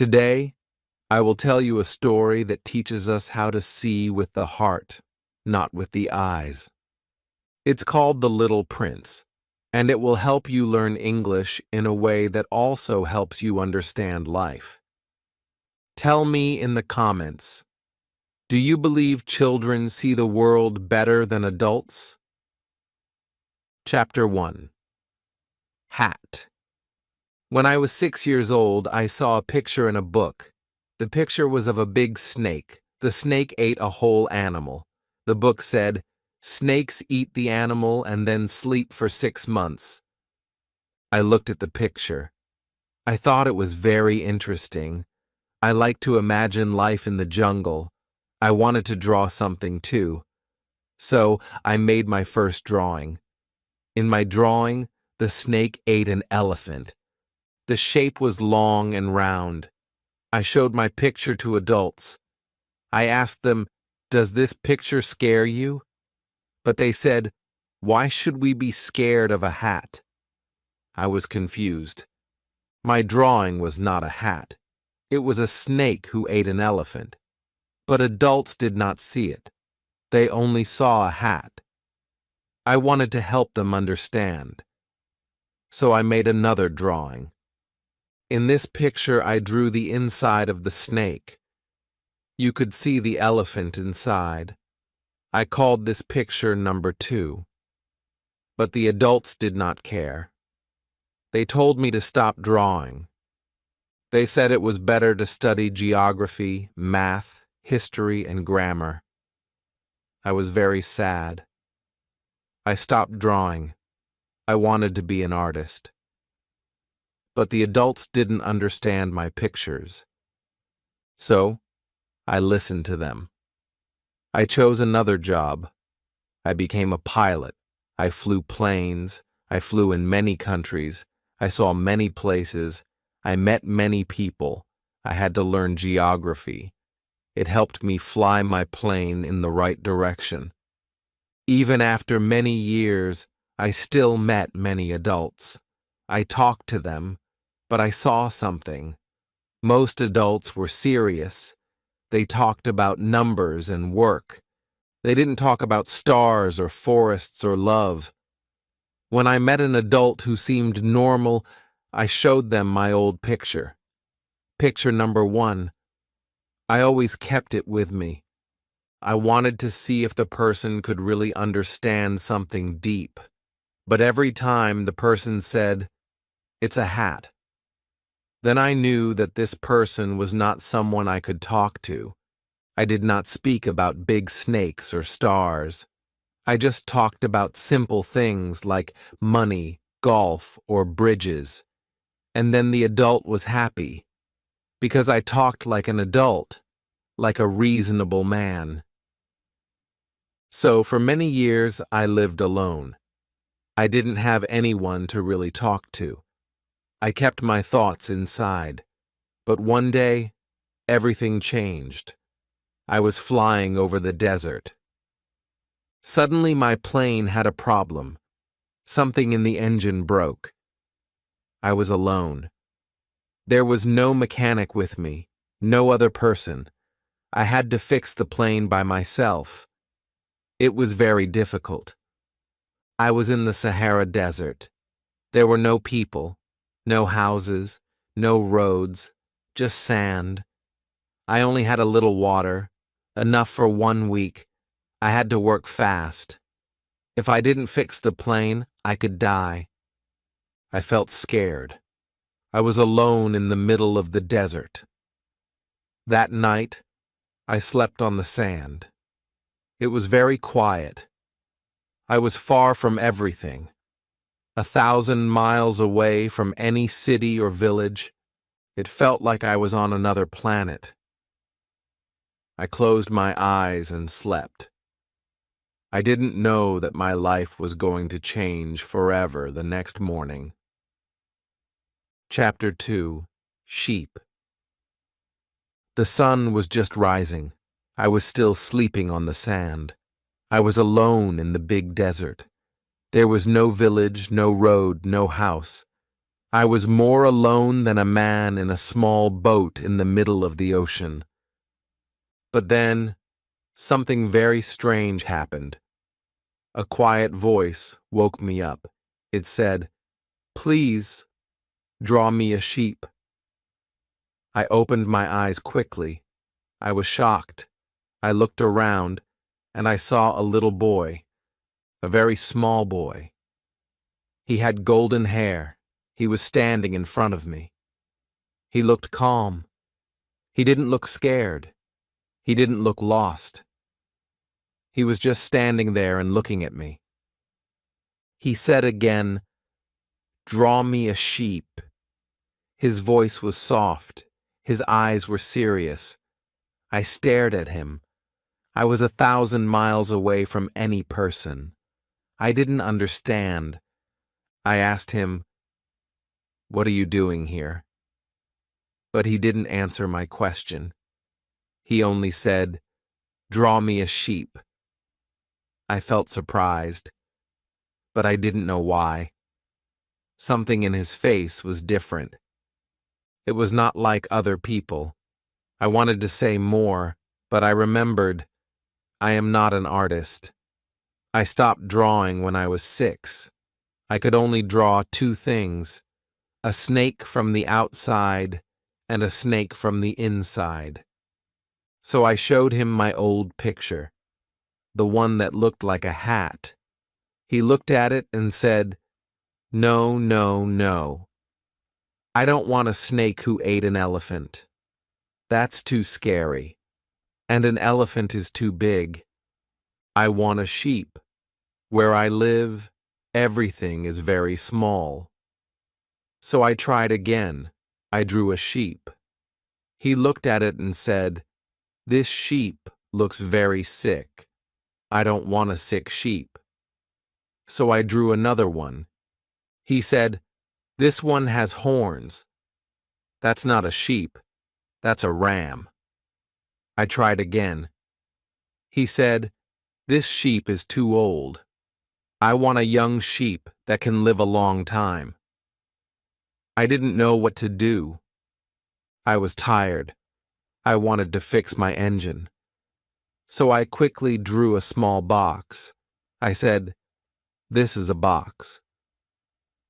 Today, I will tell you a story that teaches us how to see with the heart, not with the eyes. It's called The Little Prince, and it will help you learn English in a way that also helps you understand life. Tell me in the comments, do you believe children see the world better than adults? Chapter 1. Hat. When I was 6 years old, I saw a picture in a book. The picture was of a big snake. The snake ate a whole animal. The book said, "Snakes eat the animal and then sleep for 6 months." I looked at the picture. I thought it was very interesting. I liked to imagine life in the jungle. I wanted to draw something too. So I made my first drawing. In my drawing, the snake ate an elephant. The shape was long and round. I showed my picture to adults. I asked them, "Does this picture scare you?" But they said, "Why should we be scared of a hat?" I was confused. My drawing was not a hat. It was a snake who ate an elephant. But adults did not see it. They only saw a hat. I wanted to help them understand. So I made another drawing. In this picture, I drew the inside of the snake. You could see the elephant inside. I called this picture number 2. But the adults did not care. They told me to stop drawing. They said it was better to study geography, math, history, and grammar. I was very sad. I stopped drawing. I wanted to be an artist. But the adults didn't understand my pictures. So, I listened to them. I chose another job. I became a pilot. I flew planes. I flew in many countries. I saw many places. I met many people. I had to learn geography. It helped me fly my plane in the right direction. Even after many years, I still met many adults. I talked to them, but I saw something. Most adults were serious. They talked about numbers and work. They didn't talk about stars or forests or love. When I met an adult who seemed normal, I showed them my old picture. Picture number 1. I always kept it with me. I wanted to see if the person could really understand something deep. But every time the person said, "It's a hat." Then I knew that this person was not someone I could talk to. I did not speak about big snakes or stars. I just talked about simple things like money, golf, or bridges. And then the adult was happy, because I talked like an adult, like a reasonable man. So for many years I lived alone. I didn't have anyone to really talk to. I kept my thoughts inside. But one day, everything changed. I was flying over the desert. Suddenly my plane had a problem. Something in the engine broke. I was alone. There was no mechanic with me, no other person. I had to fix the plane by myself. It was very difficult. I was in the Sahara Desert. There were no people, no houses, no roads, just sand. I only had a little water, enough for 1 week. I had to work fast. If I didn't fix the plane, I could die. I felt scared. I was alone in the middle of the desert. That night, I slept on the sand. It was very quiet. I was far from everything. 1,000 miles away from any city or village. It felt like I was on another planet. I closed my eyes and slept. I didn't know that my life was going to change forever the next morning. Chapter 2. Sheep. The sun was just rising. I was still sleeping on the sand. I was alone in the big desert. There was no village, no road, no house. I was more alone than a man in a small boat in the middle of the ocean. But then, something very strange happened. A quiet voice woke me up. It said, "Please, draw me a sheep." I opened my eyes quickly. I was shocked. I looked around, and I saw a little boy, a very small boy. He had golden hair. He was standing in front of me. He looked calm. He didn't look scared. He didn't look lost. He was just standing there and looking at me. He said again, "Draw me a sheep." His voice was soft. His eyes were serious. I stared at him. I was 1,000 miles away from any person. I didn't understand. I asked him, "What are you doing here?" But he didn't answer my question. He only said, "Draw me a sheep." I felt surprised, but I didn't know why. Something in his face was different. It was not like other people. I wanted to say more, but I remembered I am not an artist. I stopped drawing when I was 6. I could only draw 2 things, a snake from the outside and a snake from the inside. So I showed him my old picture, the one that looked like a hat. He looked at it and said, "No, no, no. I don't want a snake who ate an elephant. That's too scary. And an elephant is too big. I want a sheep. Where I live, everything is very small." So I tried again. I drew a sheep. He looked at it and said, "This sheep looks very sick. I don't want a sick sheep." So I drew another one. He said, "This one has horns. That's not a sheep. That's a ram." I tried again. He said, "This sheep is too old. I want a young sheep that can live a long time." I didn't know what to do. I was tired. I wanted to fix my engine. So I quickly drew a small box. I said, "This is a box.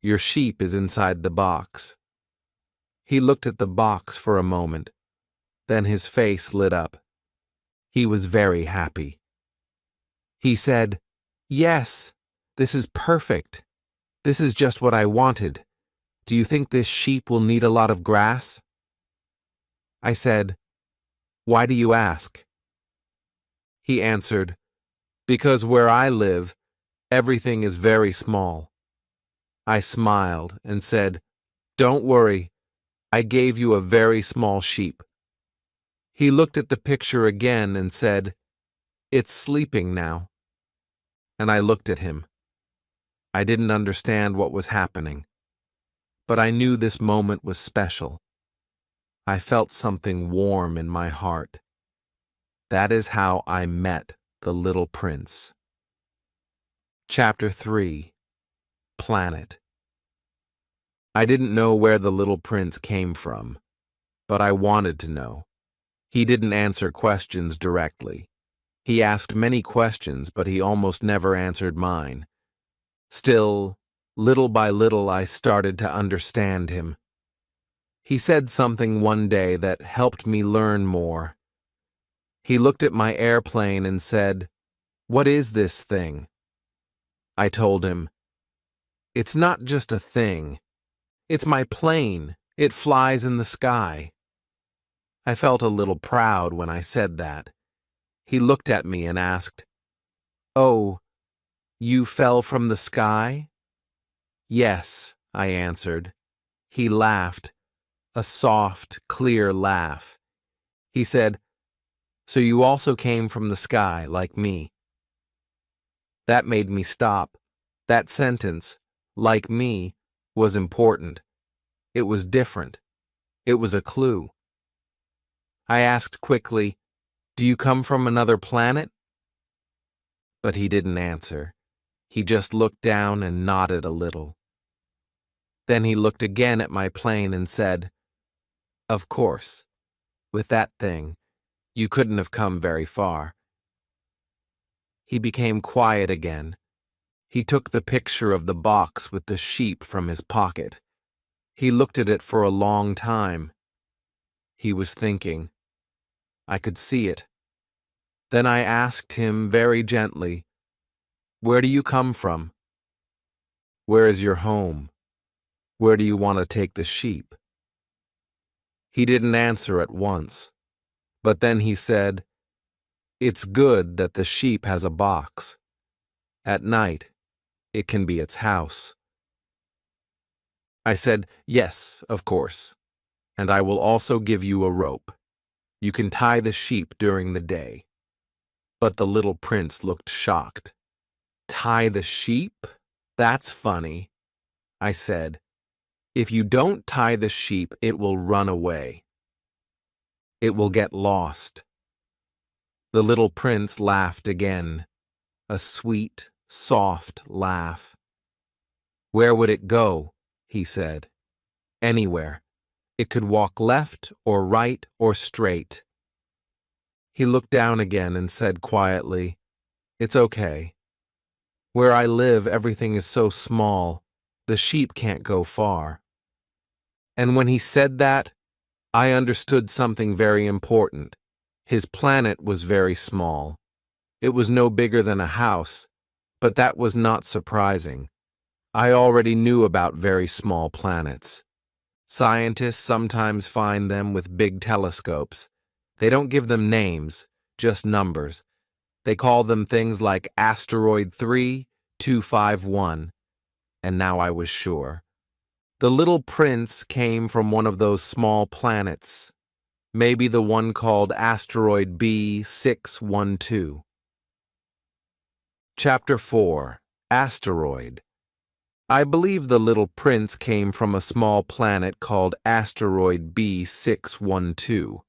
Your sheep is inside the box." He looked at the box for a moment. Then his face lit up. He was very happy. He said, "Yes, this is perfect. This is just what I wanted. Do you think this sheep will need a lot of grass?" I said, "Why do you ask?" He answered, "Because where I live, everything is very small." I smiled and said, "Don't worry, I gave you a very small sheep." He looked at the picture again and said, "It's sleeping now." And I looked at him. I didn't understand what was happening, but I knew this moment was special. I felt something warm in my heart. That is how I met the little prince. Chapter 3. Planet. I didn't know where the little prince came from, but I wanted to know. He didn't answer questions directly. He asked many questions, but he almost never answered mine. Still, little by little, I started to understand him. He said something one day that helped me learn more. He looked at my airplane and said, "What is this thing?" I told him, "It's not just a thing. It's my plane. It flies in the sky." I felt a little proud when I said that. He looked at me and asked, "Oh, you fell from the sky?" "Yes," I answered. He laughed, a soft, clear laugh. He said, "So you also came from the sky, like me?" That made me stop. That sentence, "like me," was important. It was different. It was a clue. I asked quickly, "Do you come from another planet?" But he didn't answer. He just looked down and nodded a little. Then he looked again at my plane and said, "Of course, with that thing, you couldn't have come very far." He became quiet again. He took the picture of the box with the sheep from his pocket. He looked at it for a long time. He was thinking. I could see it. Then I asked him very gently, "Where do you come from? Where is your home? Where do you want to take the sheep?" He didn't answer at once, but then he said, "It's good that the sheep has a box. At night, it can be its house." I said, "Yes, of course, and I will also give you a rope. You can tie the sheep during the day." But the little prince looked shocked. "Tie the sheep? That's funny." I said, "If you don't tie the sheep, it will run away. It will get lost." The little prince laughed again, a sweet, soft laugh. "Where would it go?" he said. "Anywhere. It could walk left or right or straight." He looked down again and said quietly, "It's okay. Where I live, everything is so small, the sheep can't go far." And when he said that, I understood something very important. His planet was very small. It was no bigger than a house, but that was not surprising. I already knew about very small planets. Scientists sometimes find them with big telescopes. They don't give them names, just numbers. They call them things like Asteroid 3251, and now I was sure. The little prince came from one of those small planets, maybe the one called Asteroid B612. Chapter 4. Asteroid. I believe the little prince came from a small planet called Asteroid B612.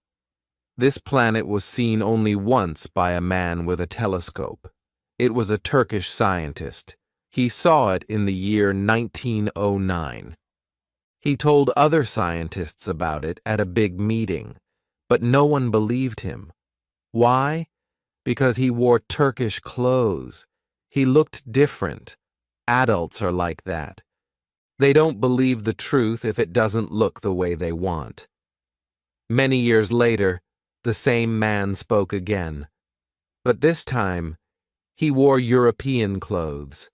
This planet was seen only once by a man with a telescope. It was a Turkish scientist. He saw it in the year 1909. He told other scientists about it at a big meeting, but no one believed him. Why? Because he wore Turkish clothes. He looked different. Adults are like that. They don't believe the truth if it doesn't look the way they want. Many years later, the same man spoke again. But this time, he wore European clothes.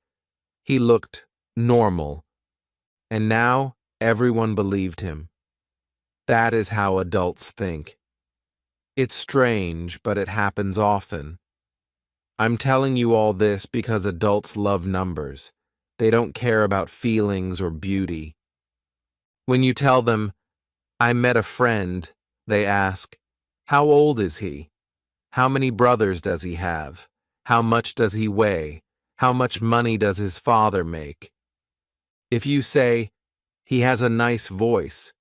He looked normal. And now, everyone believed him. That is how adults think. It's strange, but it happens often. I'm telling you all this because adults love numbers. They don't care about feelings or beauty. When you tell them, "I met a friend," they ask, "How old is he? How many brothers does he have? How much does he weigh? How much money does his father make?" If you say, "He has a nice voice.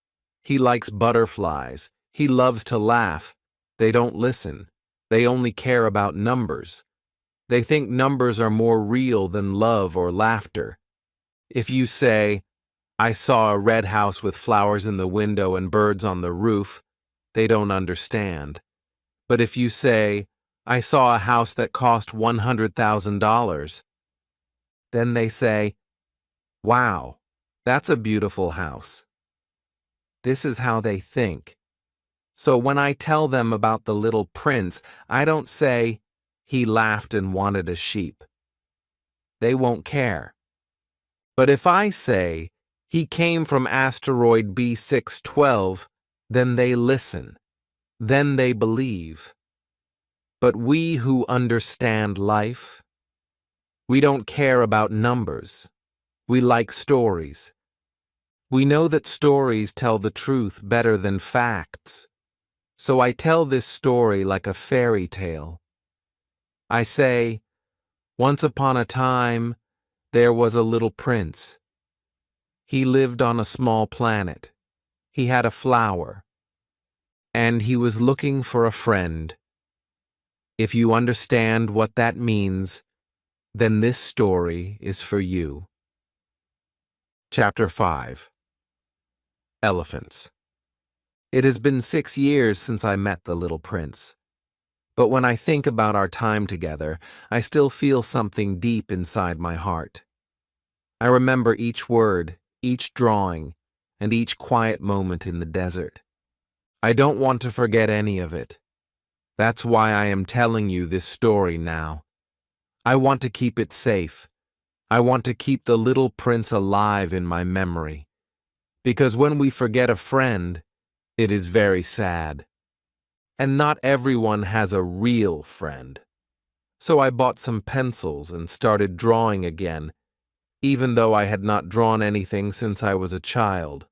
He likes butterflies. He loves to laugh," they don't listen. They only care about numbers. They think numbers are more real than love or laughter. If you say, "I saw a red house with flowers in the window and birds on the roof," they don't understand. But if you say, "I saw a house that cost $100,000, then they say, "Wow, that's a beautiful house." This is how they think. So when I tell them about the little prince, I don't say, "He laughed and wanted a sheep." They won't care. But if I say, "He came from asteroid B612, then they listen. Then they believe. But we who understand life, we don't care about numbers. We like stories. We know that stories tell the truth better than facts. So I tell this story like a fairy tale. I say, once upon a time, there was a little prince. He lived on a small planet. He had a flower. And he was looking for a friend. If you understand what that means, then this story is for you. Chapter 5. Elephants. It has been 6 years since I met the little prince. But when I think about our time together, I still feel something deep inside my heart. I remember each word, each drawing, and each quiet moment in the desert. I don't want to forget any of it. That's why I am telling you this story now. I want to keep it safe. I want to keep the little prince alive in my memory. Because when we forget a friend, it is very sad. And not everyone has a real friend. So I bought some pencils and started drawing again, even though I had not drawn anything since I was a child.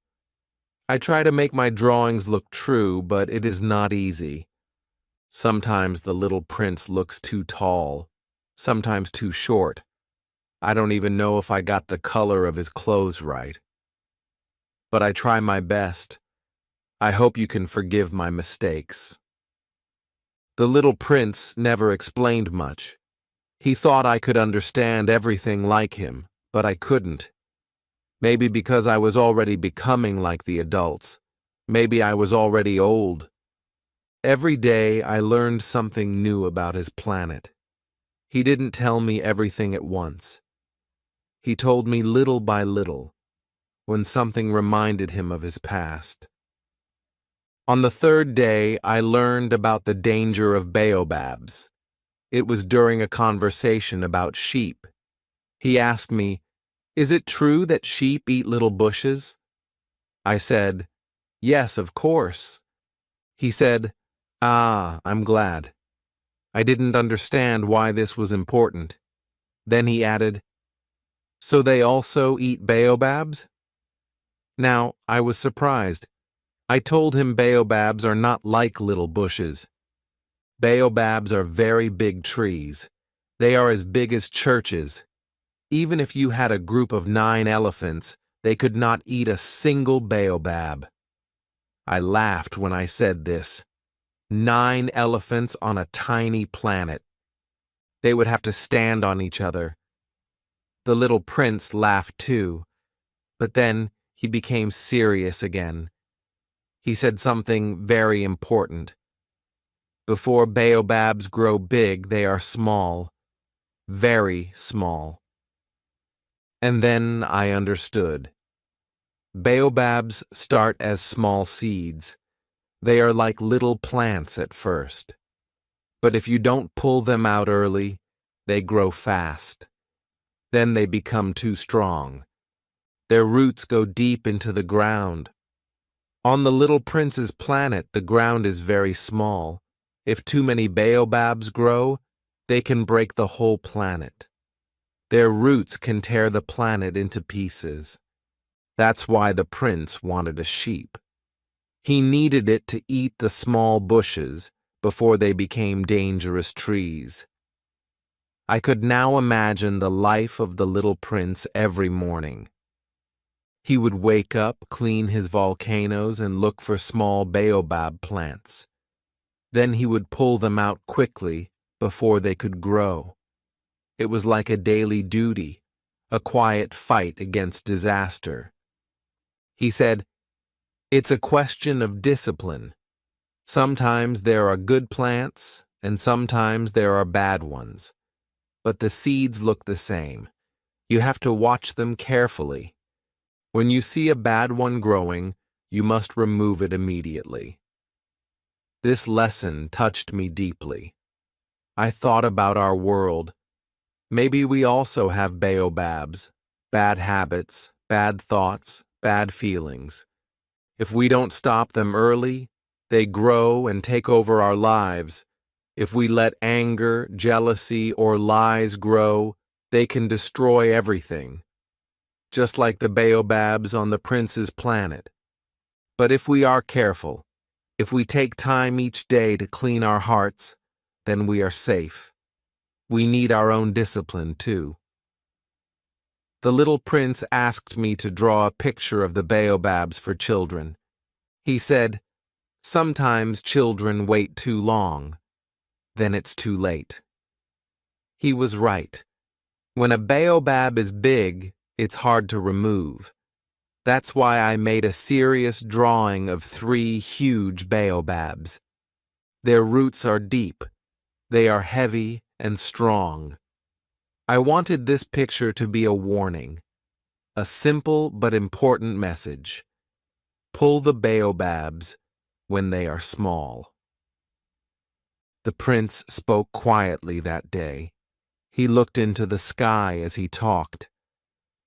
I try to make my drawings look true, but it is not easy. Sometimes the little prince looks too tall, sometimes too short. I don't even know if I got the color of his clothes right. But I try my best. I hope you can forgive my mistakes. The little prince never explained much. He thought I could understand everything like him, but I couldn't. Maybe because I was already becoming like the adults. Maybe I was already old. Every day I learned something new about his planet. He didn't tell me everything at once. He told me little by little, when something reminded him of his past. On the third day, I learned about the danger of baobabs. It was during a conversation about sheep. He asked me, "Is it true that sheep eat little bushes?" I said, "Yes, of course." He said, "Ah, I'm glad." I didn't understand why this was important. Then he added, "So they also eat baobabs?" Now, I was surprised. I told him baobabs are not like little bushes. Baobabs are very big trees. They are as big as churches. Even if you had a group of 9 elephants, they could not eat a single baobab. I laughed when I said this. 9 elephants on a tiny planet. They would have to stand on each other. The little prince laughed too, but then he became serious again. He said something very important. Before baobabs grow big, they are small, very small. And then I understood. Baobabs start as small seeds. They are like little plants at first. But if you don't pull them out early, they grow fast. Then they become too strong. Their roots go deep into the ground. On the little prince's planet, the ground is very small. If too many baobabs grow, they can break the whole planet. Their roots can tear the planet into pieces. That's why the prince wanted a sheep. He needed it to eat the small bushes before they became dangerous trees. I could now imagine the life of the little prince every morning. He would wake up, clean his volcanoes, and look for small baobab plants. Then he would pull them out quickly before they could grow. It was like a daily duty, a quiet fight against disaster. He said, "It's a question of discipline. Sometimes there are good plants, and sometimes there are bad ones. But the seeds look the same. You have to watch them carefully. When you see a bad one growing, you must remove it immediately." This lesson touched me deeply. I thought about our world. Maybe we also have baobabs, bad habits, bad thoughts, bad feelings. If we don't stop them early, they grow and take over our lives. If we let anger, jealousy, or lies grow, they can destroy everything. Just like the baobabs on the prince's planet. But if we are careful, if we take time each day to clean our hearts, then we are safe. We need our own discipline, too. The little prince asked me to draw a picture of the baobabs for children. He said, "Sometimes children wait too long. Then it's too late." He was right. When a baobab is big, it's hard to remove. That's why I made a serious drawing of 3 huge baobabs. Their roots are deep. They are heavy and strong. I wanted this picture to be a warning, a simple but important message. Pull the baobabs when they are small. The prince spoke quietly that day. He looked into the sky as he talked.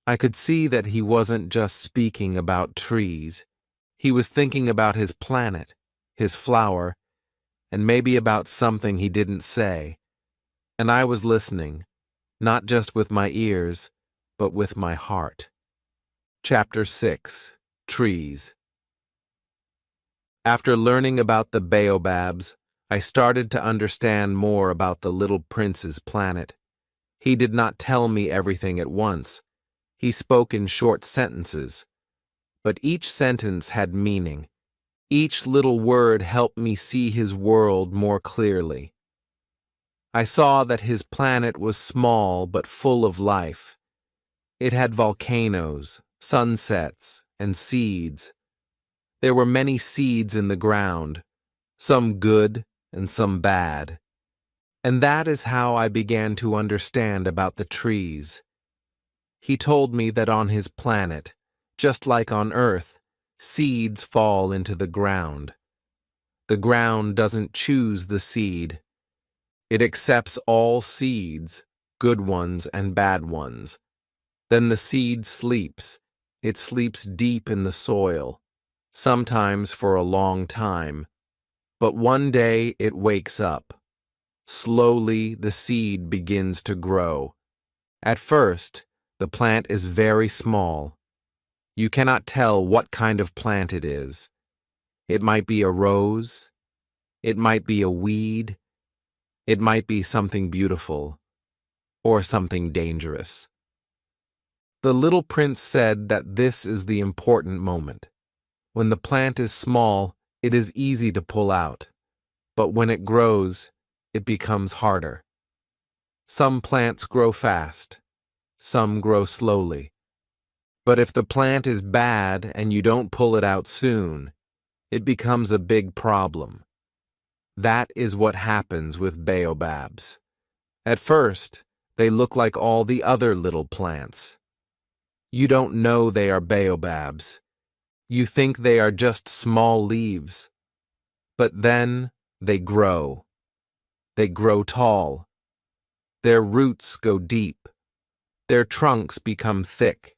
I could see that he wasn't just speaking about trees. He was thinking about his planet, his flower, and maybe about something he didn't say. And I was listening, not just with my ears, but with my heart. Chapter 6: Trees. After learning about the baobabs, I started to understand more about the little prince's planet. He did not tell me everything at once. He spoke in short sentences. But each sentence had meaning. Each little word helped me see his world more clearly. I saw that his planet was small but full of life. It had volcanoes, sunsets, and seeds. There were many seeds in the ground, some good and some bad. And that is how I began to understand about the trees. He told me that on his planet, just like on Earth, seeds fall into the ground. The ground doesn't choose the seed. It accepts all seeds, good ones and bad ones. Then the seed sleeps. It sleeps deep in the soil, sometimes for a long time. But one day it wakes up. Slowly the seed begins to grow. At first, the plant is very small. You cannot tell what kind of plant it is. It might be a rose. It might be a weed. It might be something beautiful, or something dangerous. The little prince said that this is the important moment. When the plant is small, it is easy to pull out, but when it grows, it becomes harder. Some plants grow fast, some grow slowly. But if the plant is bad and you don't pull it out soon, it becomes a big problem. That is what happens with baobabs. At first, they look like all the other little plants. You don't know they are baobabs. You think they are just small leaves. But then they grow. They grow tall. Their roots go deep. Their trunks become thick.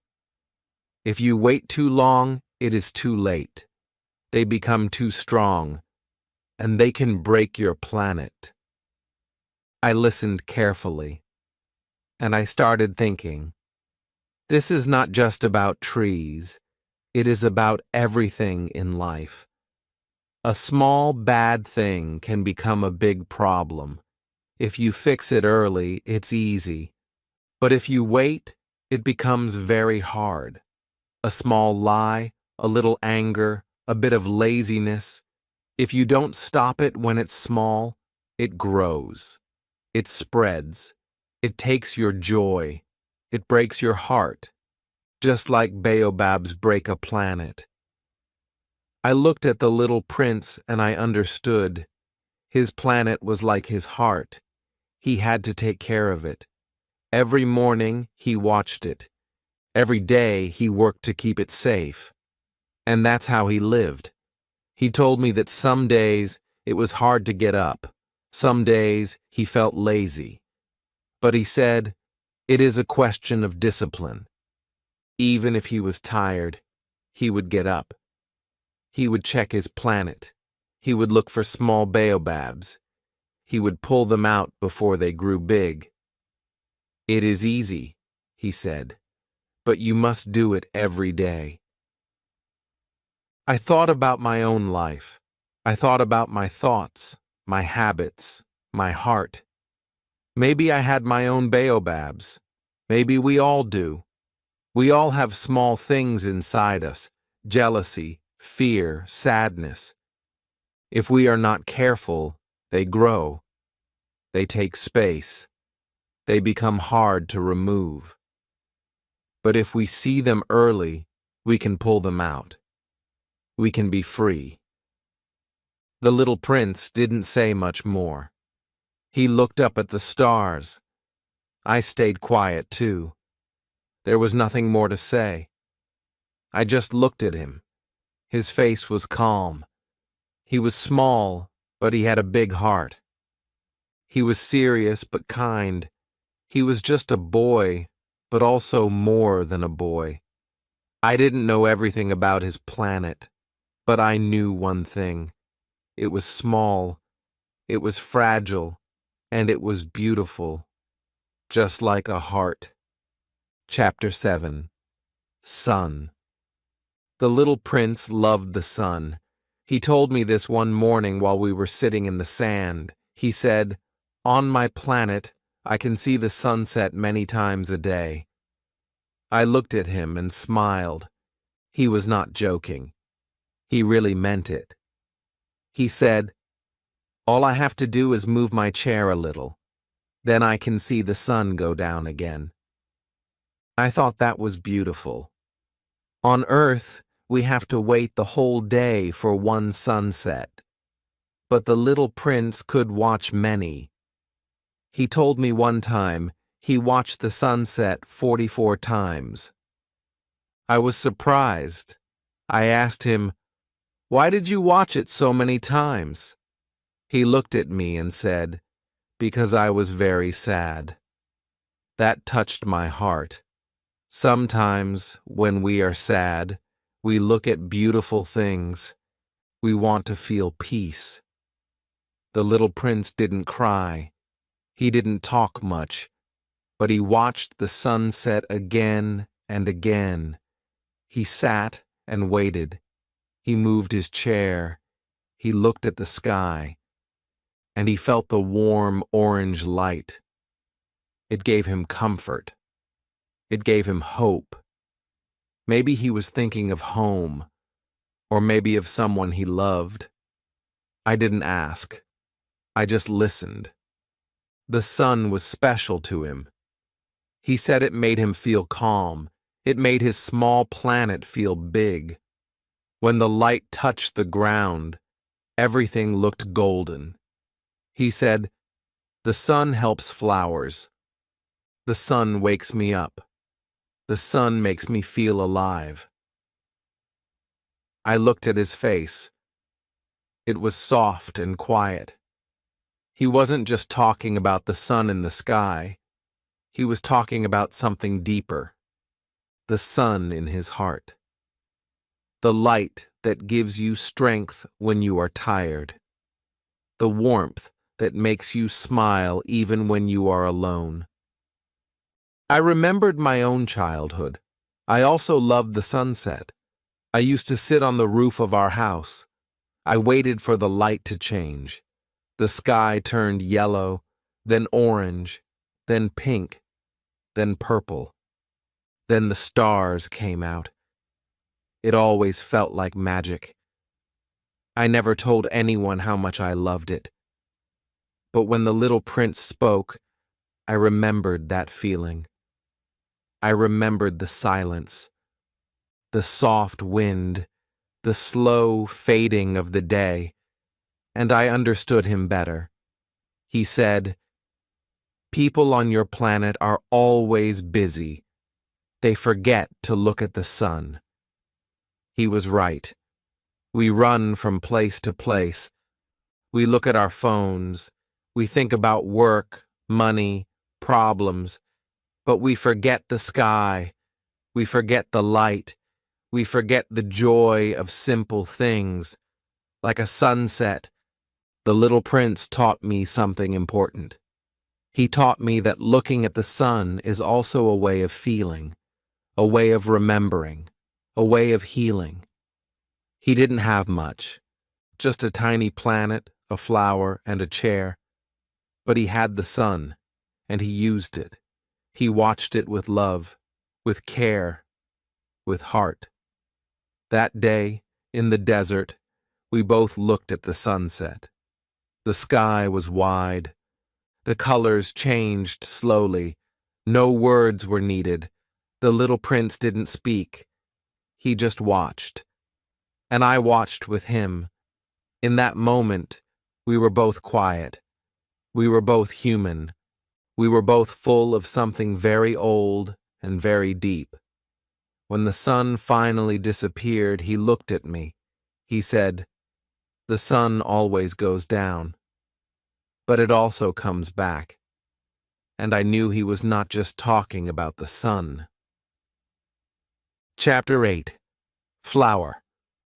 If you wait too long, it is too late. They become too strong, and they can break your planet. I listened carefully, and I started thinking, this is not just about trees. It is about everything in life. A small bad thing can become a big problem. If you fix it early, it's easy. But if you wait, it becomes very hard. A small lie, a little anger, a bit of laziness. If you don't stop it when it's small, it grows. It spreads. It takes your joy. It breaks your heart. Just like baobabs break a planet. I looked at the little prince and I understood. His planet was like his heart. He had to take care of it. Every morning he watched it. Every day he worked to keep it safe. And that's how he lived. He told me that some days it was hard to get up. Some days he felt lazy. But he said, it is a question of discipline. Even if he was tired, he would get up. He would check his planet. He would look for small baobabs. He would pull them out before they grew big. It is easy, he said, but you must do it every day. I thought about my own life. I thought about my thoughts, my habits, my heart. Maybe I had my own baobabs. Maybe we all do. We all have small things inside us, jealousy, fear, sadness. If we are not careful, they grow. They take space. They become hard to remove. But if we see them early, We can pull them out. We can be free. The little prince didn't say much more. He looked up at the stars. I stayed quiet too. There was nothing more to say. I just looked at him. His face was calm. He was small, but he had a big heart. He was serious but kind. He was just a boy, but also more than a boy. I didn't know everything about his planet, but I knew one thing. It was small, it was fragile, and it was beautiful, just like a heart. Chapter 7. Sun. The little prince loved the sun. He told me this one morning while we were sitting in the sand. He said, "On my planet, I can see the sunset many times a day." I looked at him and smiled. He was not joking. He really meant it. He said, "All I have to do is move my chair a little. Then I can see the sun go down again." I thought that was beautiful. On Earth, we have to wait the whole day for one sunset. But the little prince could watch many. He told me one time he watched the sunset 44 times. I was surprised. I asked him, "Why did you watch it so many times?" He looked at me and said, "Because I was very sad." That touched my heart. Sometimes, when we are sad, we look at beautiful things. We want to feel peace. The little prince didn't cry. He didn't talk much, but he watched the sunset again and again. He sat and waited. He moved his chair. He looked at the sky. And he felt the warm orange light. It gave him comfort. It gave him hope. Maybe he was thinking of home, or maybe of someone he loved. I didn't ask. I just listened. The sun was special to him. He said it made him feel calm. It made his small planet feel big. When the light touched the ground, everything looked golden. He said, "The sun helps flowers. The sun wakes me up. The sun makes me feel alive." I looked at his face. It was soft and quiet. He wasn't just talking about the sun in the sky. He was talking about something deeper. The sun in his heart. The light that gives you strength when you are tired. The warmth that makes you smile even when you are alone. I remembered my own childhood. I also loved the sunset. I used to sit on the roof of our house. I waited for the light to change. The sky turned yellow, then orange, then pink, then purple. Then the stars came out. It always felt like magic. I never told anyone how much I loved it. But when the little prince spoke, I remembered that feeling. I remembered the silence, the soft wind, the slow fading of the day, and I understood him better. He said, "People on your planet are always busy. They forget to look at the sun." He was right. We run from place to place. We look at our phones. We think about work, money, problems. But we forget the sky. We forget the light. We forget the joy of simple things. Like a sunset, the little prince taught me something important. He taught me that looking at the sun is also a way of feeling, a way of remembering, a way of healing. He didn't have much, just a tiny planet, a flower, and a chair. But he had the sun, and he used it. He watched it with love, with care, with heart. That day, in the desert, we both looked at the sunset. The sky was wide. The colors changed slowly. No words were needed. The little prince didn't speak. He just watched. And I watched with him. In that moment, we were both quiet. We were both human. We were both full of something very old and very deep. When the sun finally disappeared, he looked at me. He said, "The sun always goes down, but it also comes back." And I knew he was not just talking about the sun. Chapter 8. Flower.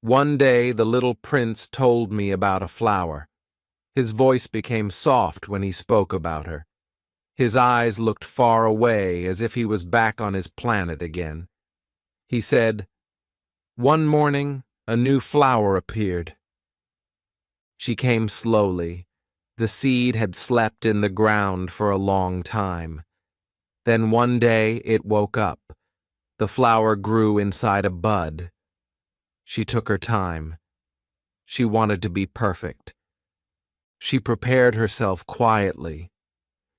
One day the little prince told me about a flower. His voice became soft when he spoke about her. His eyes looked far away, as if he was back on his planet again. He said, "One morning, a new flower appeared." She came slowly. The seed had slept in the ground for a long time. Then one day it woke up. The flower grew inside a bud. She took her time. She wanted to be perfect. She prepared herself quietly.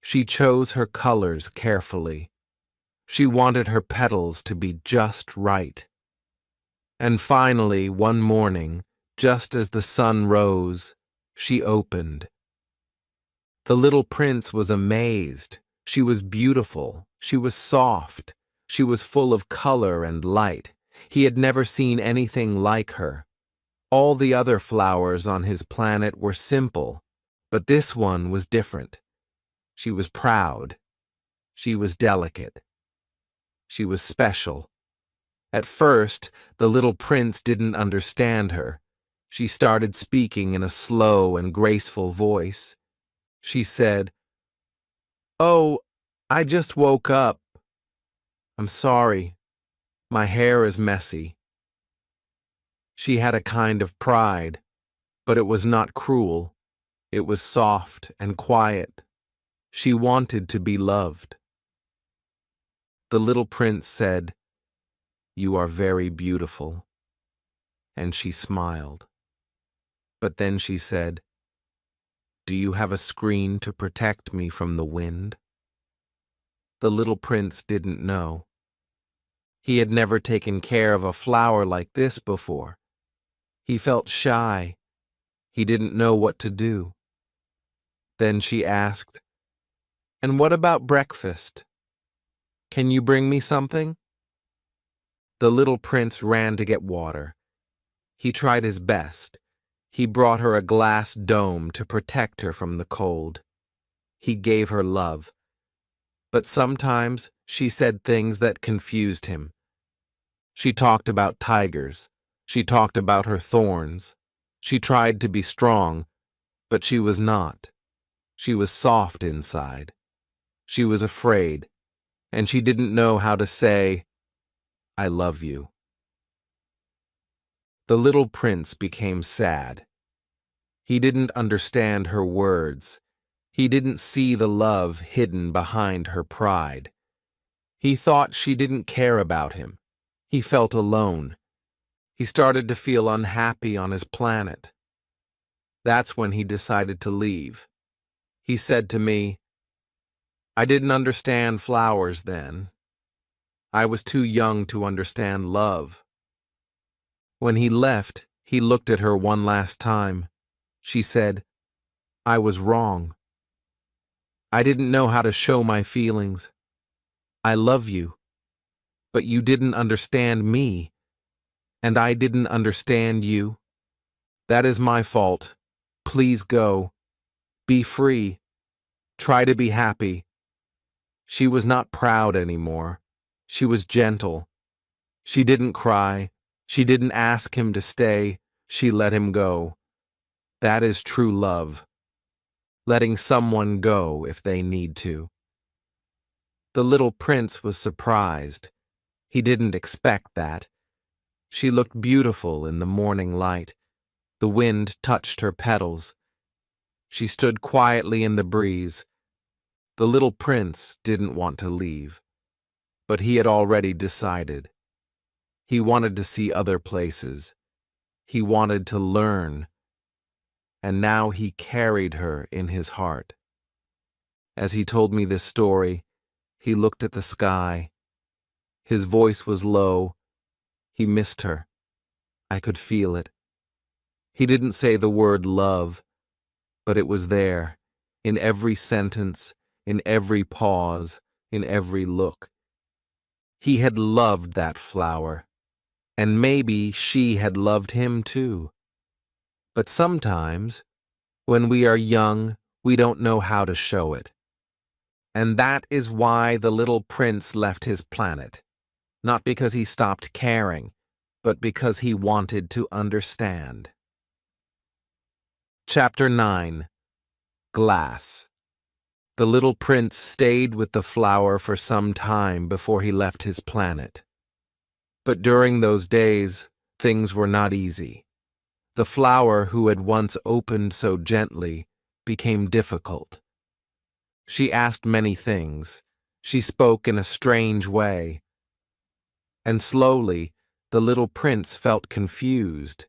She chose her colors carefully. She wanted her petals to be just right. And finally, one morning, just as the sun rose, she opened. The little prince was amazed. She was beautiful. She was soft. She was full of color and light. He had never seen anything like her. All the other flowers on his planet were simple, but this one was different. She was proud. She was delicate. She was special. At first, the little prince didn't understand her. She started speaking in a slow and graceful voice. She said, "Oh, I just woke up. I'm sorry. My hair is messy." She had a kind of pride, but it was not cruel. It was soft and quiet. She wanted to be loved. The little prince said, "You are very beautiful." And she smiled. But then she said, "Do you have a screen to protect me from the wind?" The little prince didn't know. He had never taken care of a flower like this before. He felt shy. He didn't know what to do. Then she asked, "And what about breakfast? Can you bring me something?" The little prince ran to get water. He tried his best. He brought her a glass dome to protect her from the cold. He gave her love. But sometimes she said things that confused him. She talked about tigers. She talked about her thorns. She tried to be strong, but she was not. She was soft inside. She was afraid, and she didn't know how to say, "I love you." The little prince became sad. He didn't understand her words. He didn't see the love hidden behind her pride. He thought she didn't care about him. He felt alone. He started to feel unhappy on his planet. That's when he decided to leave. He said to me, "I didn't understand flowers then. I was too young to understand love." When he left, he looked at her one last time. She said, "I was wrong. I didn't know how to show my feelings. I love you, but you didn't understand me, and I didn't understand you. That is my fault. Please go. Be free. Try to be happy." She was not proud anymore. She was gentle. She didn't cry. She didn't ask him to stay. She let him go. That is true love. Letting someone go if they need to. The little prince was surprised. He didn't expect that. She looked beautiful in the morning light. The wind touched her petals. She stood quietly in the breeze. The little prince didn't want to leave, but he had already decided. He wanted to see other places. He wanted to learn. And now he carried her in his heart. As he told me this story, he looked at the sky. His voice was low. He missed her. I could feel it. He didn't say the word love, but it was there, in every sentence, in every pause, in every look. He had loved that flower, and maybe she had loved him too. But sometimes, when we are young, we don't know how to show it. And that is why the little prince left his planet. Not because he stopped caring, but because he wanted to understand. Chapter 9. Glass. The little prince stayed with the flower for some time before he left his planet. But during those days, things were not easy. The flower, who had once opened so gently, became difficult. She asked many things. She spoke in a strange way. And slowly, the little prince felt confused.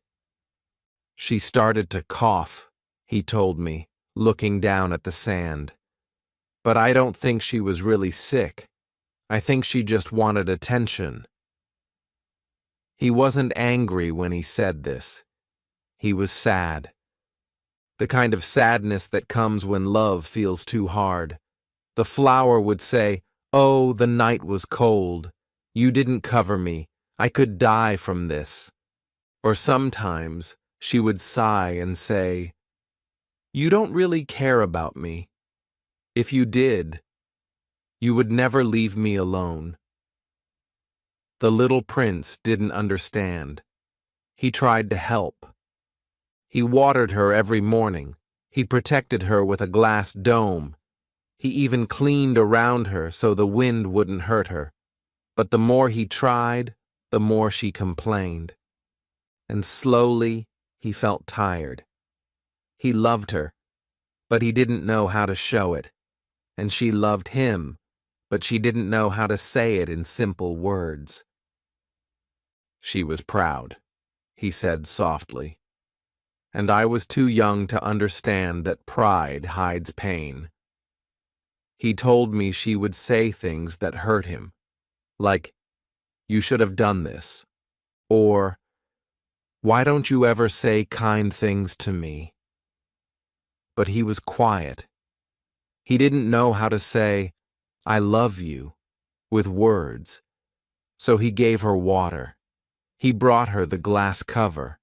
She started to cough, he told me, looking down at the sand. But I don't think she was really sick. I think she just wanted attention. He wasn't angry when he said this. He was sad. The kind of sadness that comes when love feels too hard. The flower would say, "Oh, the night was cold. You didn't cover me. I could die from this." Or sometimes she would sigh and say, "You don't really care about me. If you did, you would never leave me alone." The little prince didn't understand. He tried to help. He watered her every morning. He protected her with a glass dome. He even cleaned around her so the wind wouldn't hurt her. But the more he tried, the more she complained. And slowly, he felt tired. He loved her, but he didn't know how to show it. And she loved him, but she didn't know how to say it in simple words. She was proud, he said softly. And I was too young to understand that pride hides pain. He told me she would say things that hurt him, like, "You should have done this," or, "Why don't you ever say kind things to me?" But he was quiet. He didn't know how to say, "I love you," with words. So he gave her water. He brought her the glass cover.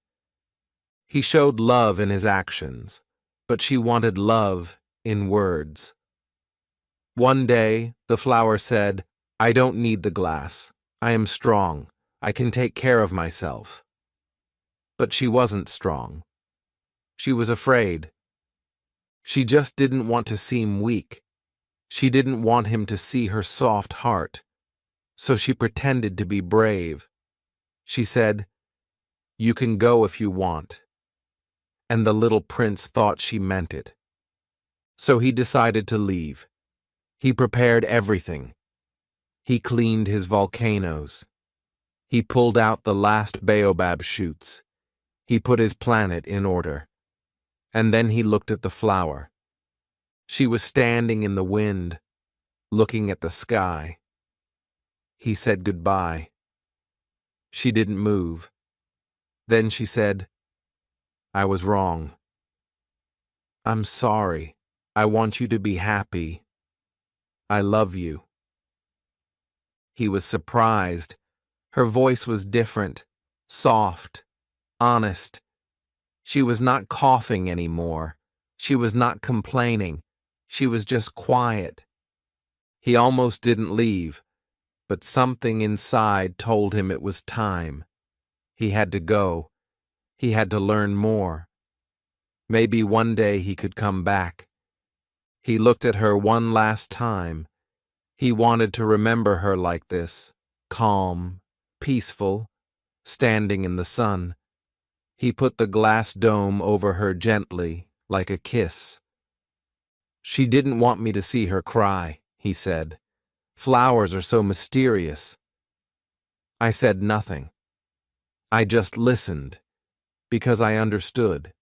He showed love in his actions, but she wanted love in words. One day, the flower said, "I don't need the glass. I am strong. I can take care of myself." But she wasn't strong. She was afraid. She just didn't want to seem weak. She didn't want him to see her soft heart. So she pretended to be brave. She said, "You can go if you want." And the little prince thought she meant it. So he decided to leave. He prepared everything. He cleaned his volcanoes. He pulled out the last baobab shoots. He put his planet in order. And then he looked at the flower. She was standing in the wind, looking at the sky. He said goodbye. She didn't move. Then she said, "I was wrong. I'm sorry. I want you to be happy. I love you." He was surprised. Her voice was different, soft, honest. She was not coughing anymore. She was not complaining. She was just quiet. He almost didn't leave, but something inside told him it was time. He had to go. He had to learn more. Maybe one day he could come back. He looked at her one last time. He wanted to remember her like this, calm, peaceful, standing in the sun. He put the glass dome over her gently, like a kiss. "She didn't want me to see her cry," he said. "Flowers are so mysterious." I said nothing. I just listened, because I understood.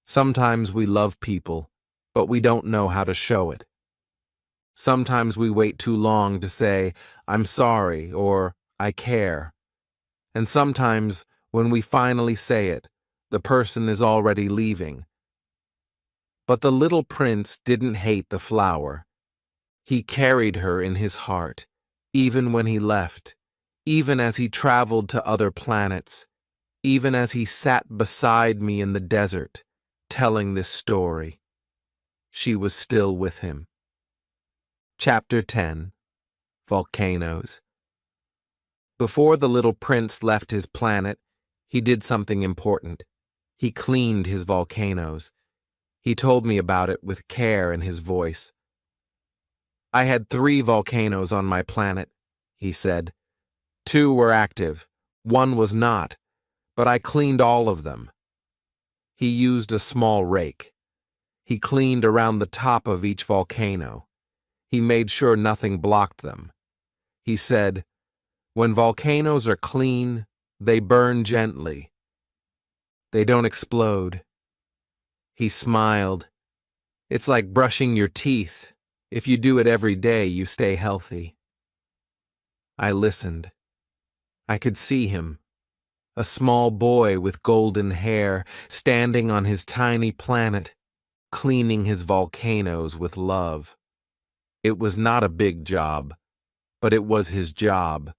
Sometimes we love people, but we don't know how to show it. Sometimes we wait too long to say, "I'm sorry," or "I care." And sometimes, when we finally say it, the person is already leaving. But the little prince didn't hate the flower. He carried her in his heart, even when he left, even as he traveled to other planets, even as he sat beside me in the desert, telling this story. She was still with him. Chapter 10. Volcanoes. Before the little prince left his planet, he did something important. He cleaned his volcanoes. He told me about it with care in his voice. I had 3 volcanoes on my planet, he said. 2 were active, 1 was not, but I cleaned all of them. He used a small rake. He cleaned around the top of each volcano. He made sure nothing blocked them. He said, "When volcanoes are clean, they burn gently. They don't explode." He smiled. "It's like brushing your teeth. If you do it every day, you stay healthy." I listened. I could see him, a small boy with golden hair, standing on his tiny planet, cleaning his volcanoes with love. It was not a big job, but it was his job,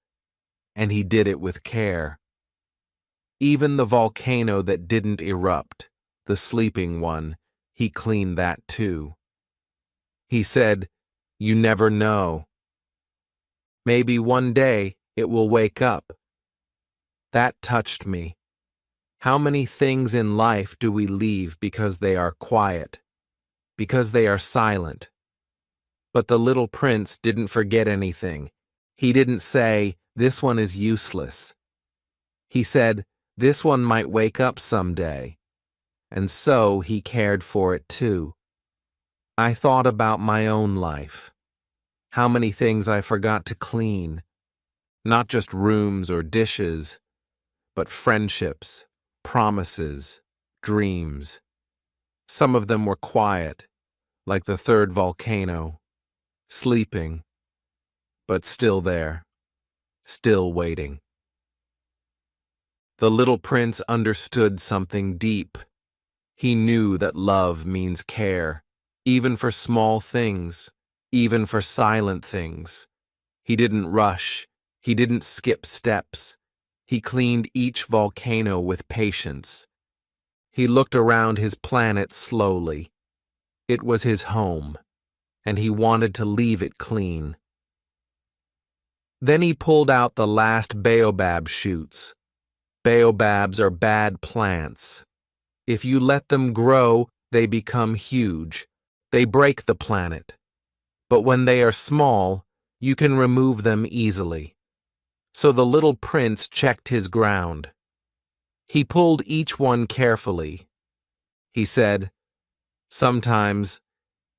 and he did it with care. Even the volcano that didn't erupt, the sleeping one, he cleaned that too. He said, "You never know. Maybe one day it will wake up." That touched me. How many things in life do we leave because they are quiet, because they are silent? But the little prince didn't forget anything. He didn't say, "This one is useless." He said, "This one might wake up someday." And so he cared for it too. I thought about my own life. How many things I forgot to clean. Not just rooms or dishes, but friendships, promises, dreams. Some of them were quiet, like the 3rd volcano, sleeping, but still there, still waiting. The little prince understood something deep. He knew that love means care, even for small things, even for silent things. He didn't rush. He didn't skip steps. He cleaned each volcano with patience. He looked around his planet slowly. It was his home, and he wanted to leave it clean. Then he pulled out the last baobab shoots. Baobabs are bad plants. If you let them grow, they become huge. They break the planet. But when they are small, you can remove them easily. So the little prince checked his ground. He pulled each one carefully. He said, "Sometimes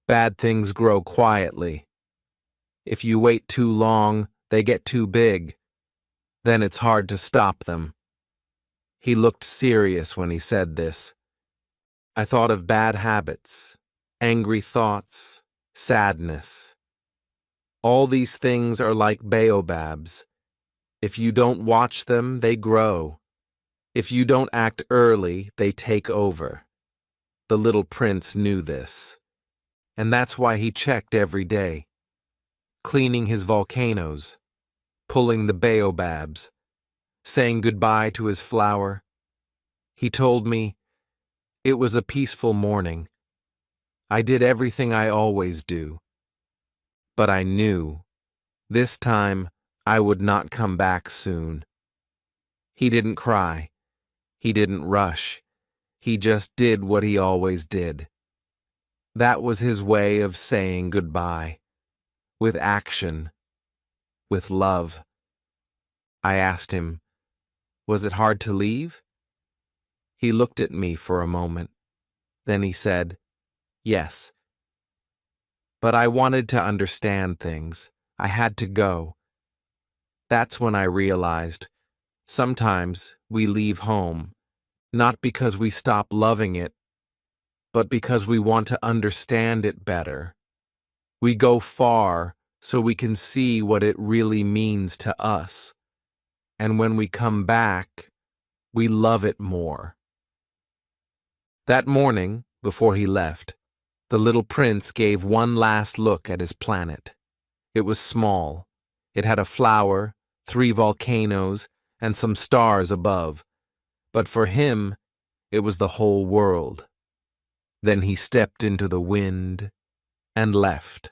bad things grow quietly. If you wait too long, they get too big. Then it's hard to stop them." He looked serious when he said this. I thought of bad habits, angry thoughts, sadness. All these things are like baobabs. If you don't watch them, they grow. If you don't act early, they take over. The little prince knew this. And that's why he checked every day, cleaning his volcanoes, pulling the baobabs, saying goodbye to his flower. He told me, "It was a peaceful morning. I did everything I always do. But I knew, this time, I would not come back soon." He didn't cry. He didn't rush. He just did what he always did. That was his way of saying goodbye. With action. With love. I asked him, "Was it hard to leave?" He looked at me for a moment. Then he said, "Yes. But I wanted to understand things. I had to go." That's when I realized, sometimes we leave home, not because we stop loving it, but because we want to understand it better. We go far so we can see what it really means to us. and when we come back, we love it more. That morning, before he left, the little prince gave one last look at his planet. It was small. It had a flower, 3 volcanoes, and some stars above. But for him, it was the whole world. Then he stepped into the wind and left.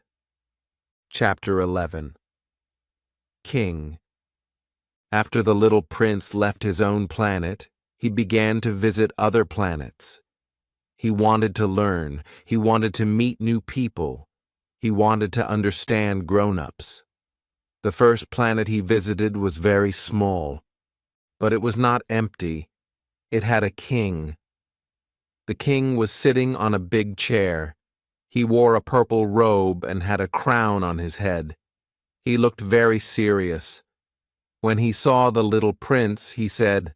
Chapter 11. King. After the little prince left his own planet, he began to visit other planets. He wanted to learn. He wanted to meet new people. He wanted to understand grown-ups. The first planet he visited was very small, but it was not empty. It had a king. The king was sitting on a big chair. He wore a purple robe and had a crown on his head. He looked very serious. When he saw the little prince, he said,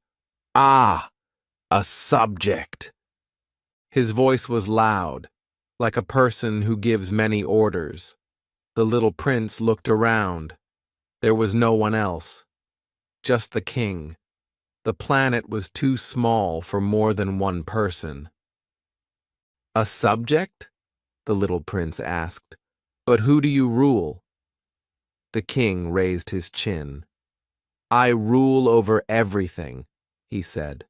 "Ah, a subject." His voice was loud, like a person who gives many orders. The little prince looked around. There was no one else, just the king. The planet was too small for more than one person. "A subject?" the little prince asked. "But who do you rule?" The king raised his chin. "I rule over everything," he said.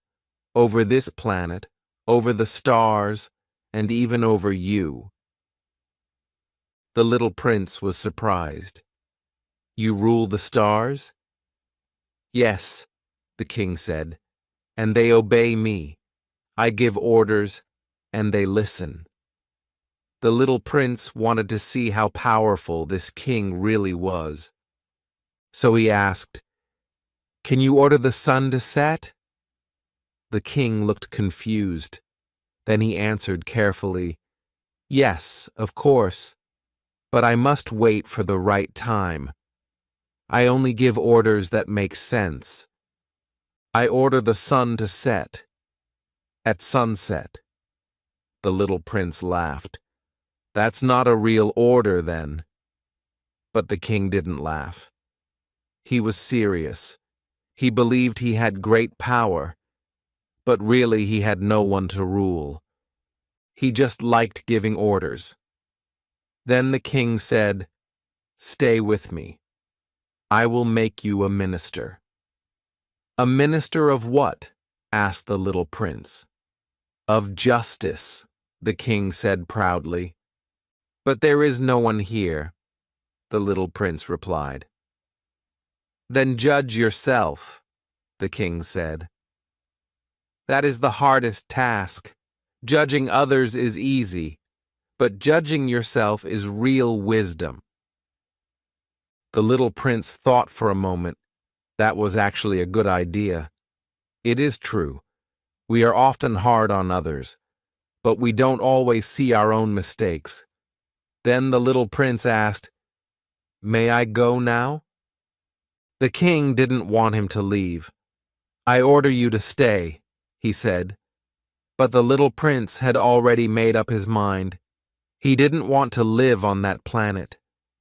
"Over this planet, over the stars, and even over you." The little prince was surprised. "You rule the stars?" "Yes," the king said, "and they obey me. I give orders, and they listen." The little prince wanted to see how powerful this king really was. So he asked, "Can you order the sun to set?" The king looked confused. Then he answered carefully, "Yes, of course, but I must wait for the right time. I only give orders that make sense. I order the sun to set at sunset." The little prince laughed. "That's not a real order, then." But the king didn't laugh. He was serious. He believed he had great power, but really he had no one to rule. He just liked giving orders. Then the king said, "Stay with me. I will make you a minister." "A minister of what?" asked the little prince. "Of justice," the king said proudly. "But there is no one here," the little prince replied. "Then judge yourself," the king said. "That is the hardest task. Judging others is easy, but judging yourself is real wisdom." The little prince thought for a moment. That was actually a good idea. It is true. We are often hard on others, but we don't always see our own mistakes. Then the little prince asked, "May I go now?" The king didn't want him to leave. "I order you to stay," he said. But the little prince had already made up his mind. He didn't want to live on that planet.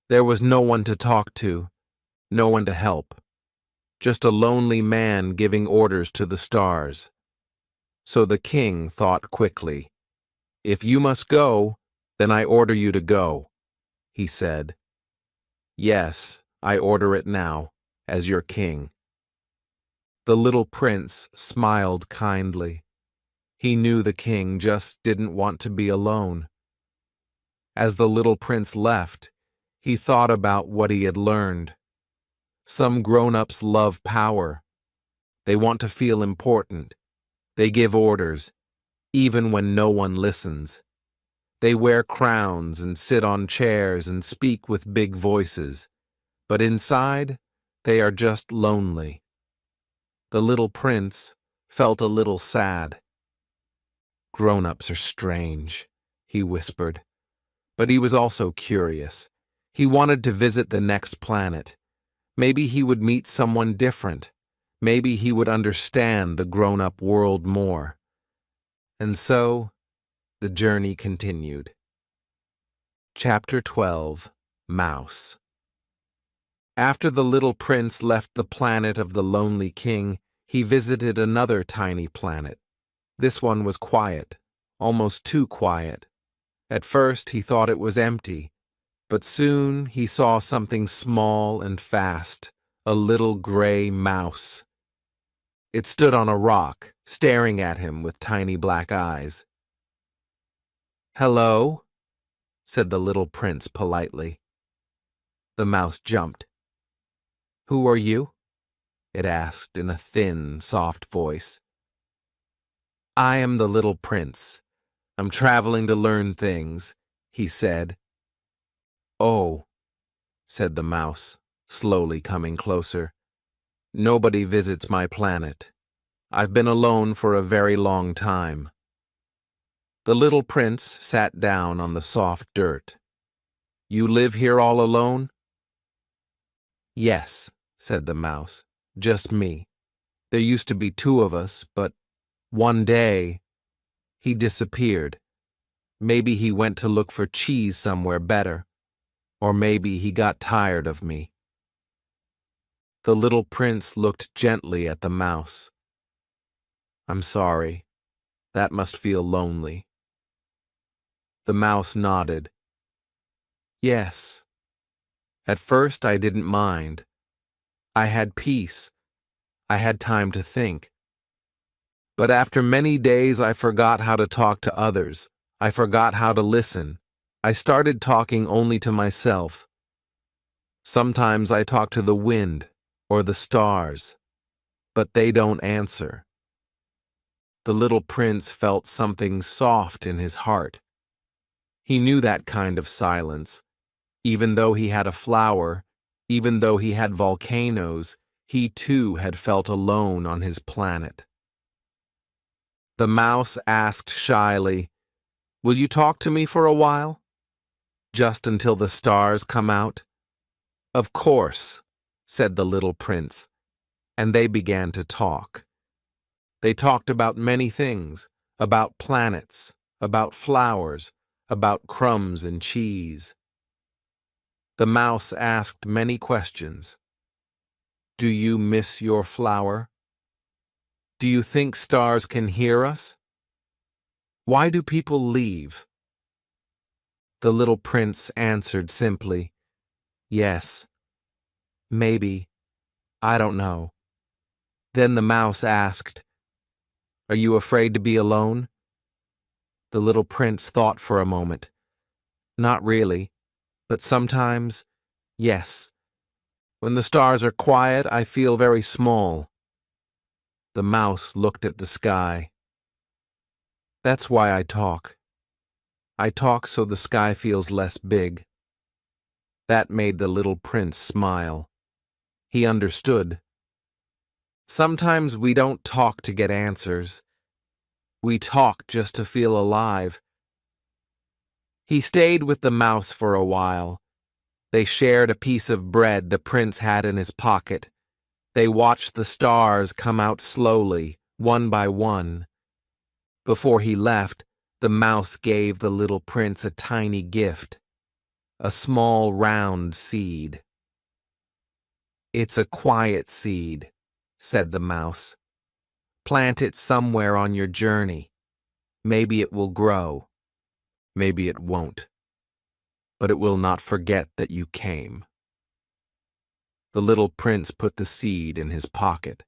There was no one to talk to, no one to help. Just a lonely man giving orders to the stars. So the king thought quickly. "If you must go, then I order you to go," he said. "Yes, I order it now, as your king." The little prince smiled kindly. He knew the king just didn't want to be alone. As the little prince left, he thought about what he had learned. Some grown-ups love power. They want to feel important. They give orders, even when no one listens. They wear crowns and sit on chairs and speak with big voices. But inside, they are just lonely. The little prince felt a little sad. "Grown-ups are strange," he whispered. But he was also curious. He wanted to visit the next planet. Maybe he would meet someone different. Maybe he would understand the grown-up world more. And so, the journey continued. Chapter 12. Mouse. After the little prince left the planet of the lonely king, he visited another tiny planet. This one was quiet, almost too quiet. At first he thought it was empty, but soon he saw something small and fast, a little gray mouse. It stood on a rock, staring at him with tiny black eyes. "Hello?" said the little prince politely. The mouse jumped. "Who are you?" it asked in a thin, soft voice. "I am the little prince. I'm traveling to learn things," he said. "Oh," said the mouse, slowly coming closer. "Nobody visits my planet. I've been alone for a very long time." The little prince sat down on the soft dirt. "You live here all alone?" "Yes," said the mouse, "just me. There used to be two of us, but one day he disappeared. Maybe he went to look for cheese somewhere better, or maybe he got tired of me." The little prince looked gently at the mouse. "I'm sorry. That must feel lonely." The mouse nodded. "Yes. At first I didn't mind. I had peace. I had time to think. But after many days I forgot how to talk to others. I forgot how to listen. I started talking only to myself. Sometimes I talk to the wind or the stars, but they don't answer." The little prince felt something soft in his heart. He knew that kind of silence. Even though he had a flower, even though he had volcanoes, he too had felt alone on his planet. The mouse asked shyly, "Will you talk to me for a while? Just until the stars come out?" "Of course," said the little prince, and they began to talk. They talked about many things, about planets, about flowers, about crumbs and cheese. The mouse asked many questions. "Do you miss your flower? Do you think stars can hear us? Why do people leave?" The little prince answered simply, "Yes, maybe, I don't know." Then the mouse asked, "Are you afraid to be alone?" The little prince thought for a moment. "Not really, but sometimes, yes. When the stars are quiet, I feel very small." The mouse looked at the sky. "That's why I talk. I talk so the sky feels less big." That made the little prince smile. He understood. Sometimes we don't talk to get answers. We talk just to feel alive. He stayed with the mouse for a while. They shared a piece of bread the prince had in his pocket. They watched the stars come out slowly, one by one. Before he left, the mouse gave the little prince a tiny gift, a small round seed. "It's a quiet seed," said the mouse. "Plant it somewhere on your journey. Maybe it will grow. Maybe it won't. But it will not forget that you came." The little prince put the seed in his pocket.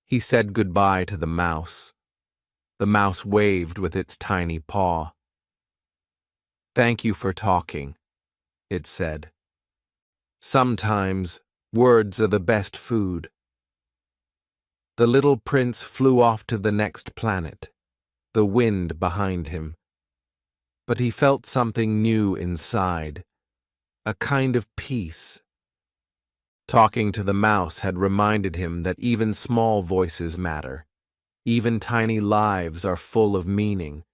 He said goodbye to the mouse. The mouse waved with its tiny paw. "Thank you for talking," it said. "Sometimes words are the best food." The little prince flew off to the next planet, the wind behind him. But he felt something new inside, a kind of peace. Talking to the mouse had reminded him that even small voices matter. Even tiny lives are full of meaning.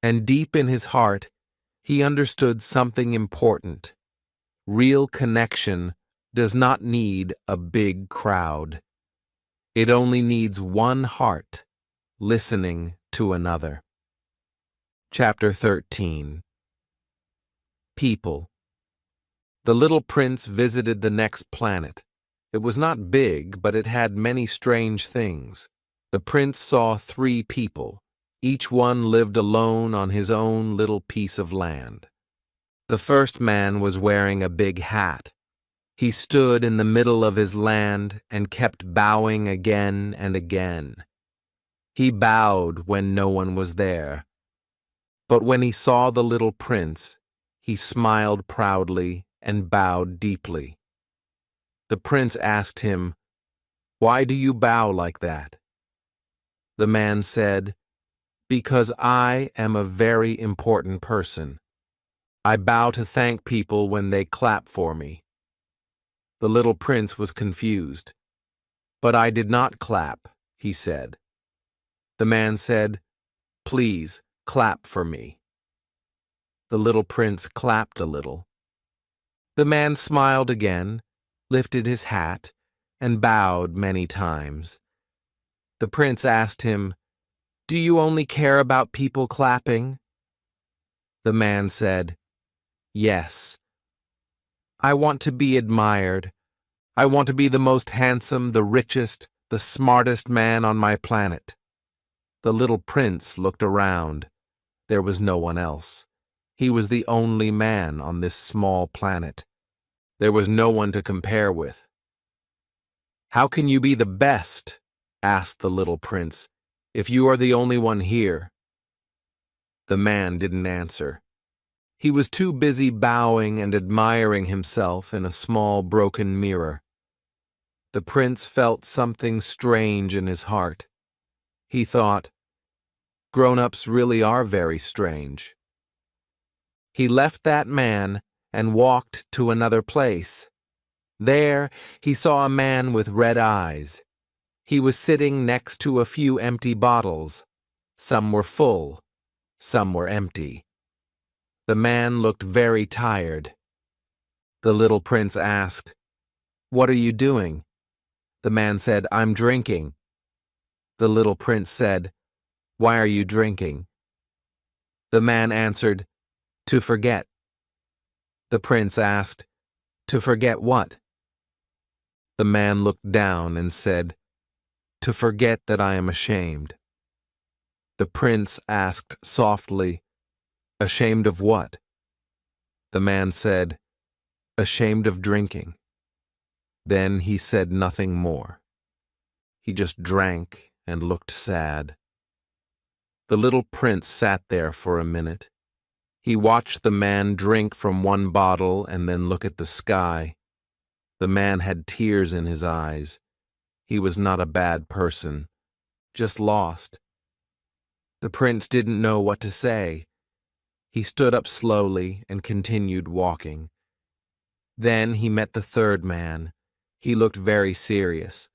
And deep in his heart, he understood something important. Real connection does not need a big crowd. It only needs one heart listening to another. Chapter 13. People. The little prince visited the next planet. It was not big, but it had many strange things. The prince saw 3 people. Each one lived alone on his own little piece of land. The first man was wearing a big hat. He stood in the middle of his land and kept bowing again and again. He bowed when no one was there. But when he saw the little prince, he smiled proudly and bowed deeply. The prince asked him, "Why do you bow like that?" The man said, "Because I am a very important person. I bow to thank people when they clap for me." The little prince was confused. "But I did not clap," he said. The man said, "Please, clap for me." The little prince clapped a little. The man smiled again, lifted his hat, and bowed many times. The prince asked him, "Do you only care about people clapping?" The man said, "Yes. I want to be admired. I want to be the most handsome, the richest, the smartest man on my planet." The little prince looked around. There was no one else. He was the only man on this small planet. There was no one to compare with. "How can you be the best?" asked the little prince, "if you are the only one here?" The man didn't answer. He was too busy bowing and admiring himself in a small broken mirror. The prince felt something strange in his heart. He thought, "Grown-ups really are very strange." He left that man and walked to another place. There, he saw a man with red eyes. He was sitting next to a few empty bottles. Some were full, some were empty. The man looked very tired. The little prince asked, "What are you doing?" The man said, "I'm drinking." The little prince said, "Why are you drinking?" The man answered, "To forget." The prince asked, "To forget what?" The man looked down and said, "To forget that I am ashamed." The prince asked softly, "Ashamed of what?" The man said, "Ashamed of drinking." Then he said nothing more. He just drank and looked sad. The little prince sat there for a minute. He watched the man drink from one bottle and then look at the sky. The man had tears in his eyes. He was not a bad person, just lost. The prince didn't know what to say. He stood up slowly and continued walking. Then he met the third man. He looked very serious.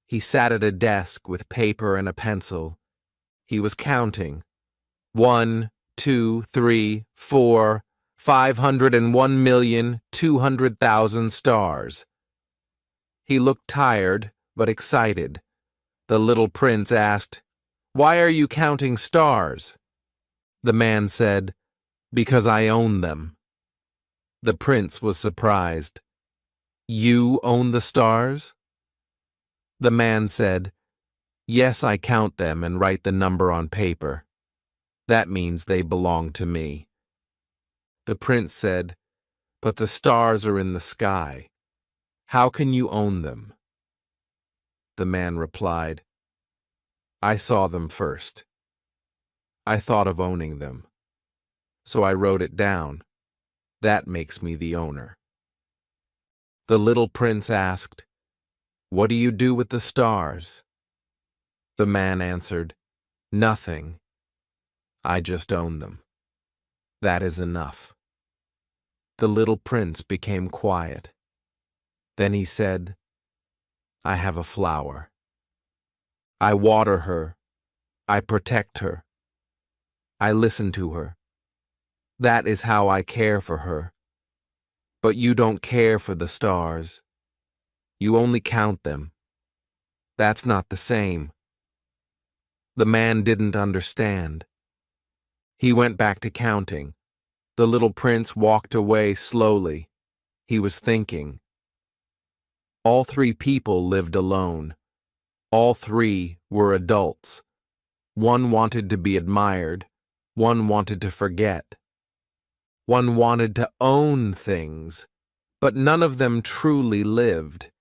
He sat at a desk with paper and a pencil. He was counting. 1, 2, 3, 4, 501,200,000 stars. He looked tired, but excited. The little prince asked, "Why are you counting stars?" The man said, "Because I own them." The prince was surprised. "You own the stars?" The man said, "Yes, I count them and write the number on paper. That means they belong to me." The prince said, "But the stars are in the sky. How can you own them?" The man replied, "I saw them first. I thought of owning them. So I wrote it down. That makes me the owner." The little prince asked, "What do you do with the stars?" The man answered, "Nothing. I just own them. That is enough." The little prince became quiet. Then he said, "I have a flower. I water her. I protect her. I listen to her. That is how I care for her. But you don't care for the stars. You only count them. That's not the same." The man didn't understand. He went back to counting. The little prince walked away slowly. He was thinking. All three people lived alone. All three were adults. One wanted to be admired. One wanted to forget. One wanted to own things. But none of them truly lived.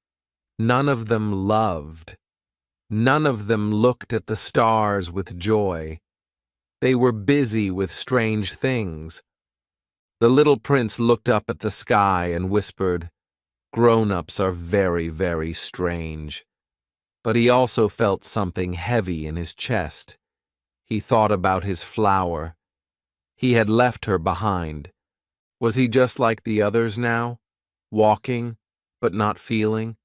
None of them loved. None of them looked at the stars with joy. They were busy with strange things. The little prince looked up at the sky and whispered, "Grown-ups are very, very strange." But he also felt something heavy in his chest. He thought about his flower. He had left her behind. Was he just like the others now, walking, but not feeling?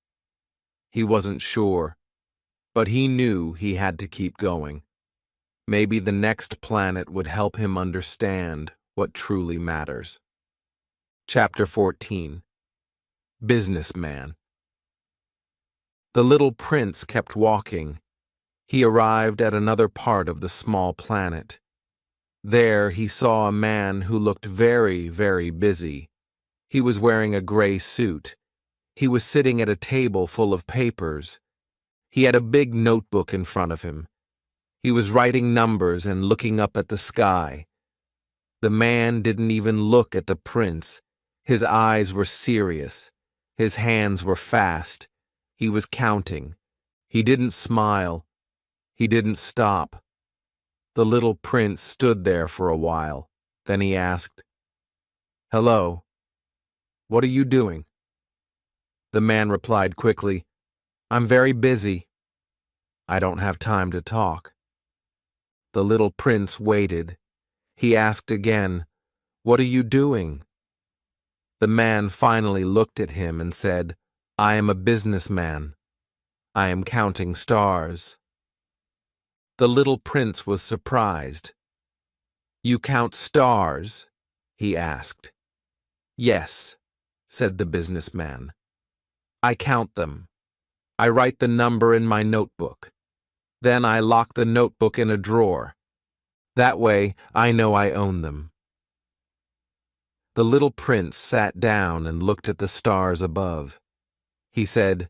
He wasn't sure, but he knew he had to keep going. Maybe the next planet would help him understand what truly matters. Chapter 14. Businessman. The little prince kept walking. He arrived at another part of the small planet. There he saw a man who looked very, very busy. He was wearing a gray suit. He was sitting at a table full of papers. He had a big notebook in front of him. He was writing numbers and looking up at the sky. The man didn't even look at the prince. His eyes were serious. His hands were fast. He was counting. He didn't smile. He didn't stop. The little prince stood there for a while. Then he asked, "Hello, what are you doing?" The man replied quickly, "I'm very busy. I don't have time to talk." The little prince waited. He asked again, "What are you doing?" The man finally looked at him and said, "I am a businessman. I am counting stars." The little prince was surprised. "You count stars?" he asked. "Yes," said the businessman. "I count them. I write the number in my notebook. Then I lock the notebook in a drawer. That way I know I own them." The little prince sat down and looked at the stars above. He said,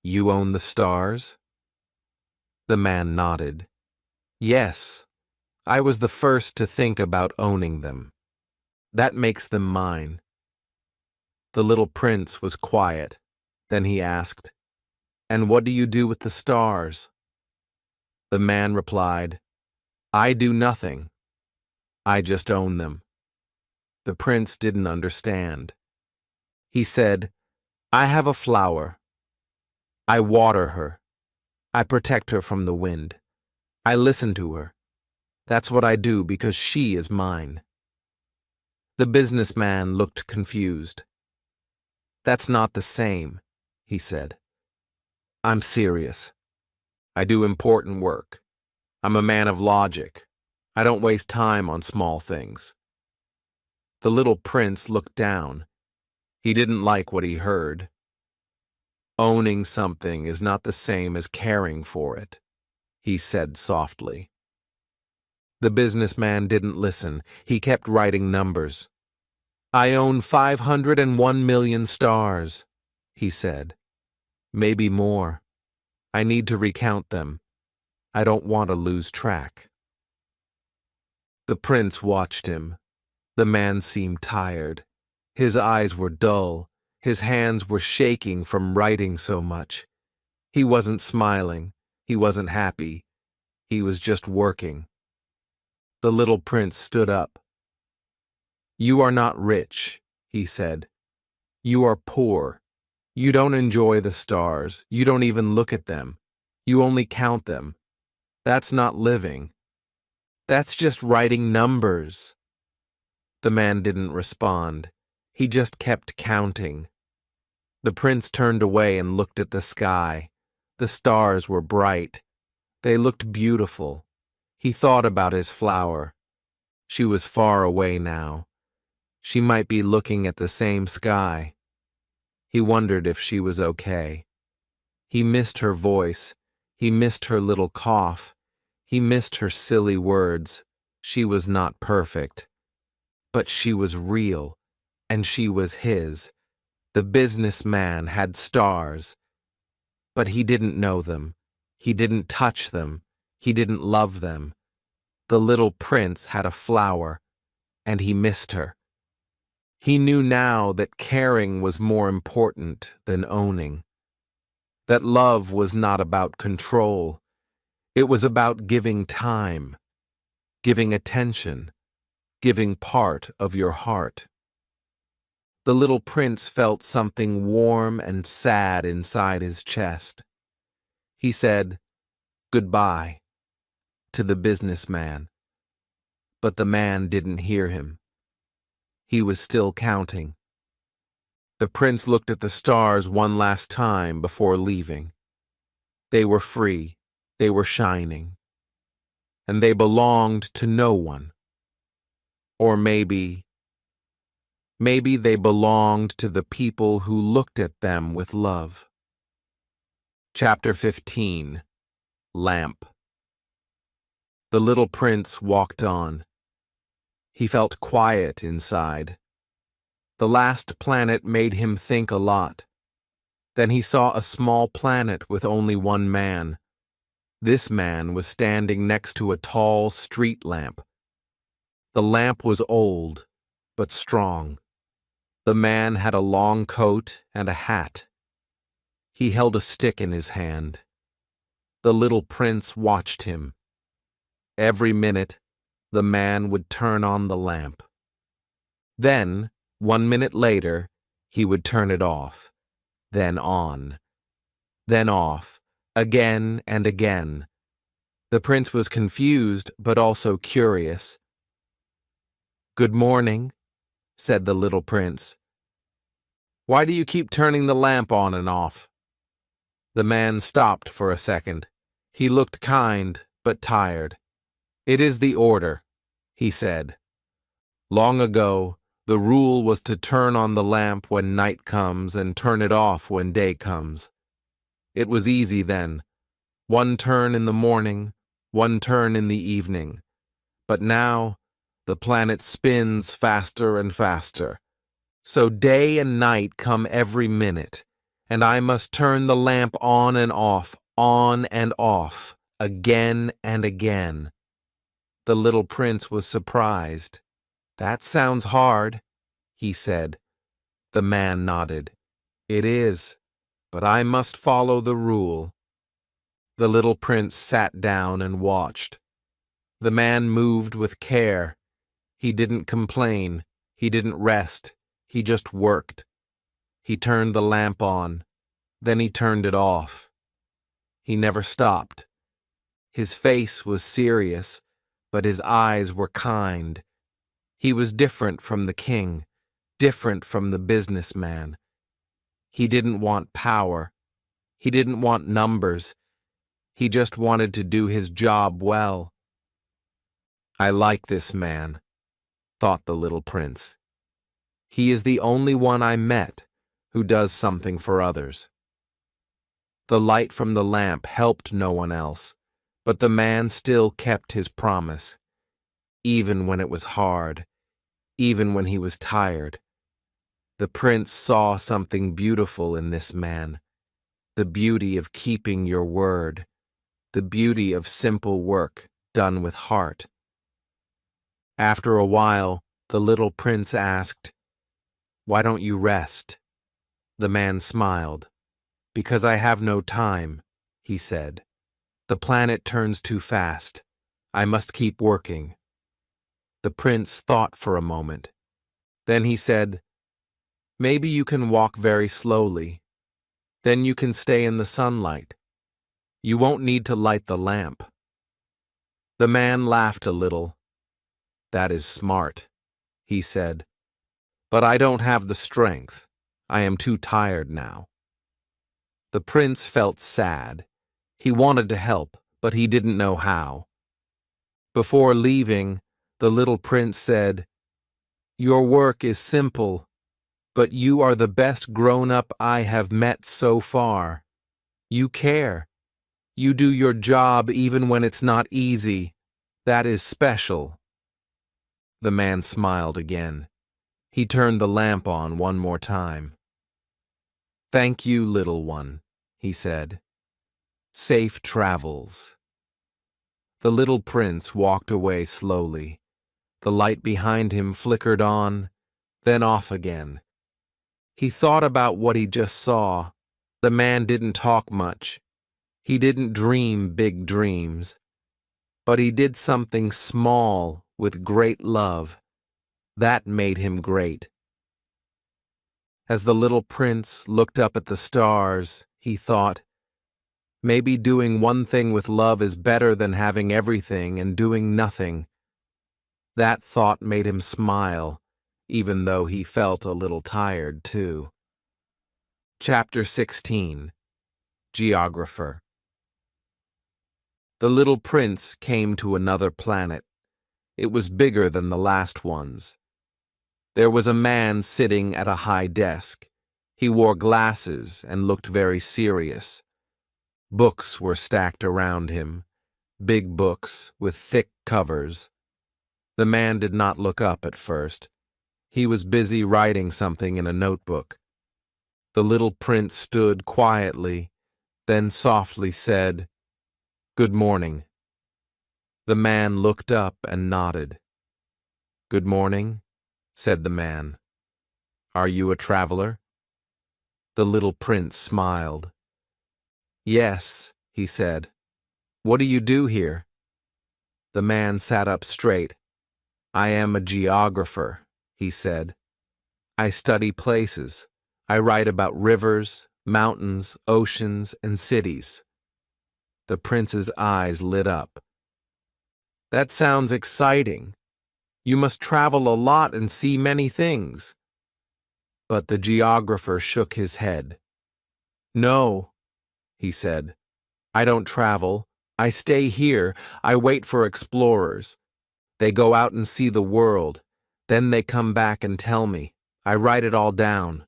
"You own the stars?" The man nodded. "Yes, I was the first to think about owning them. That makes them mine." The little prince was quiet. Then he asked, "And what do you do with the stars?" The man replied, "I do nothing. I just own them." The prince didn't understand. He said, "I have a flower. I water her. I protect her from the wind. I listen to her. That's what I do because she is mine." The businessman looked confused. "That's not the same," he said. "I'm serious. I do important work. I'm a man of logic. I don't waste time on small things." The little prince looked down. He didn't like what he heard. "Owning something is not the same as caring for it," he said softly. The businessman didn't listen. He kept writing numbers. "I own 501 million stars," he said. "Maybe more. I need to recount them. I don't want to lose track." The prince watched him. The man seemed tired. His eyes were dull. His hands were shaking from writing so much. He wasn't smiling. He wasn't happy. He was just working. The little prince stood up. "You are not rich," he said. "You are poor. You don't enjoy the stars. You don't even look at them. You only count them. That's not living. That's just writing numbers." The man didn't respond. He just kept counting. The prince turned away and looked at the sky. The stars were bright. They looked beautiful. He thought about his flower. She was far away now. She might be looking at the same sky. He wondered if she was okay. He missed her voice. He missed her little cough. He missed her silly words. She was not perfect. But she was real. and she was his. The businessman had stars, but he didn't know them. He didn't touch them. He didn't love them. The little prince had a flower, and he missed her. He knew now that caring was more important than owning. That love was not about control. It was about giving time, giving attention, giving part of your heart. The little prince felt something warm and sad inside his chest. He said, "Goodbye," to the businessman. But the man didn't hear him. He was still counting. The prince looked at the stars one last time before leaving. They were free, they were shining, and they belonged to no one. Or maybe they belonged to the people who looked at them with love. Chapter 15. Lamp. The little prince walked on. He felt quiet inside. The last planet made him think a lot. Then he saw a small planet with only one man. This man was standing next to a tall street lamp. The lamp was old, but strong. The man had a long coat and a hat. He held a stick in his hand. The little prince watched him. Every minute, the man would turn on the lamp. Then, 1 minute later, he would turn it off, then on, then off, again and again. The prince was confused, but also curious. "Good morning," said the little prince. "Why do you keep turning the lamp on and off?" The man stopped for a second. He looked kind, but tired. "It is the order," he said. "Long ago, the rule was to turn on the lamp when night comes and turn it off when day comes. It was easy then. One turn in the morning, one turn in the evening. But now, the planet spins faster and faster. So day and night come every minute, and I must turn the lamp on and off, again and again." The little prince was surprised. "That sounds hard," he said. The man nodded. "It is, but I must follow the rule." The little prince sat down and watched. The man moved with care. He didn't complain. He didn't rest. He just worked. He turned the lamp on. Then he turned it off. He never stopped. His face was serious, but his eyes were kind. He was different from the king, different from the businessman. He didn't want power. He didn't want numbers. He just wanted to do his job well. "I like this man," thought the little prince. "He is the only one I met who does something for others." The light from the lamp helped no one else, but the man still kept his promise, even when it was hard, even when he was tired. The prince saw something beautiful in this man, the beauty of keeping your word, the beauty of simple work done with heart. After a while, the little prince asked, "Why don't you rest?" The man smiled. "Because I have no time," he said. "The planet turns too fast. I must keep working." The prince thought for a moment. Then he said, "Maybe you can walk very slowly. Then you can stay in the sunlight. You won't need to light the lamp." The man laughed a little. "That is smart," he said. "But I don't have the strength. I am too tired now." The prince felt sad. He wanted to help, but he didn't know how. Before leaving, the little prince said, "Your work is simple, but you are the best grown-up I have met so far. You care. You do your job even when it's not easy. That is special." The man smiled again. He turned the lamp on one more time. "Thank you, little one," he said. "Safe travels." The little prince walked away slowly. The light behind him flickered on, then off again. He thought about what he just saw. The man didn't talk much. He didn't dream big dreams. But he did something small with great love. That made him great. As the little prince looked up at the stars, he thought, maybe doing one thing with love is better than having everything and doing nothing. That thought made him smile, even though he felt a little tired, too. Chapter 16. Geographer. The little prince came to another planet. It was bigger than the last ones. There was a man sitting at a high desk. He wore glasses and looked very serious. Books were stacked around him, big books with thick covers. The man did not look up at first. He was busy writing something in a notebook. The little prince stood quietly, then softly said, "Good morning." The man looked up and nodded. "Good morning," said the man. "Are you a traveler?" The little prince smiled. "Yes," he said. "What do you do here?" The man sat up straight. "I am a geographer," he said. "I study places. I write about rivers, mountains, oceans, and cities." The prince's eyes lit up. "That sounds exciting. You must travel a lot and see many things." But the geographer shook his head. "No," he said. "I don't travel. I stay here. I wait for explorers. They go out and see the world. Then they come back and tell me. I write it all down."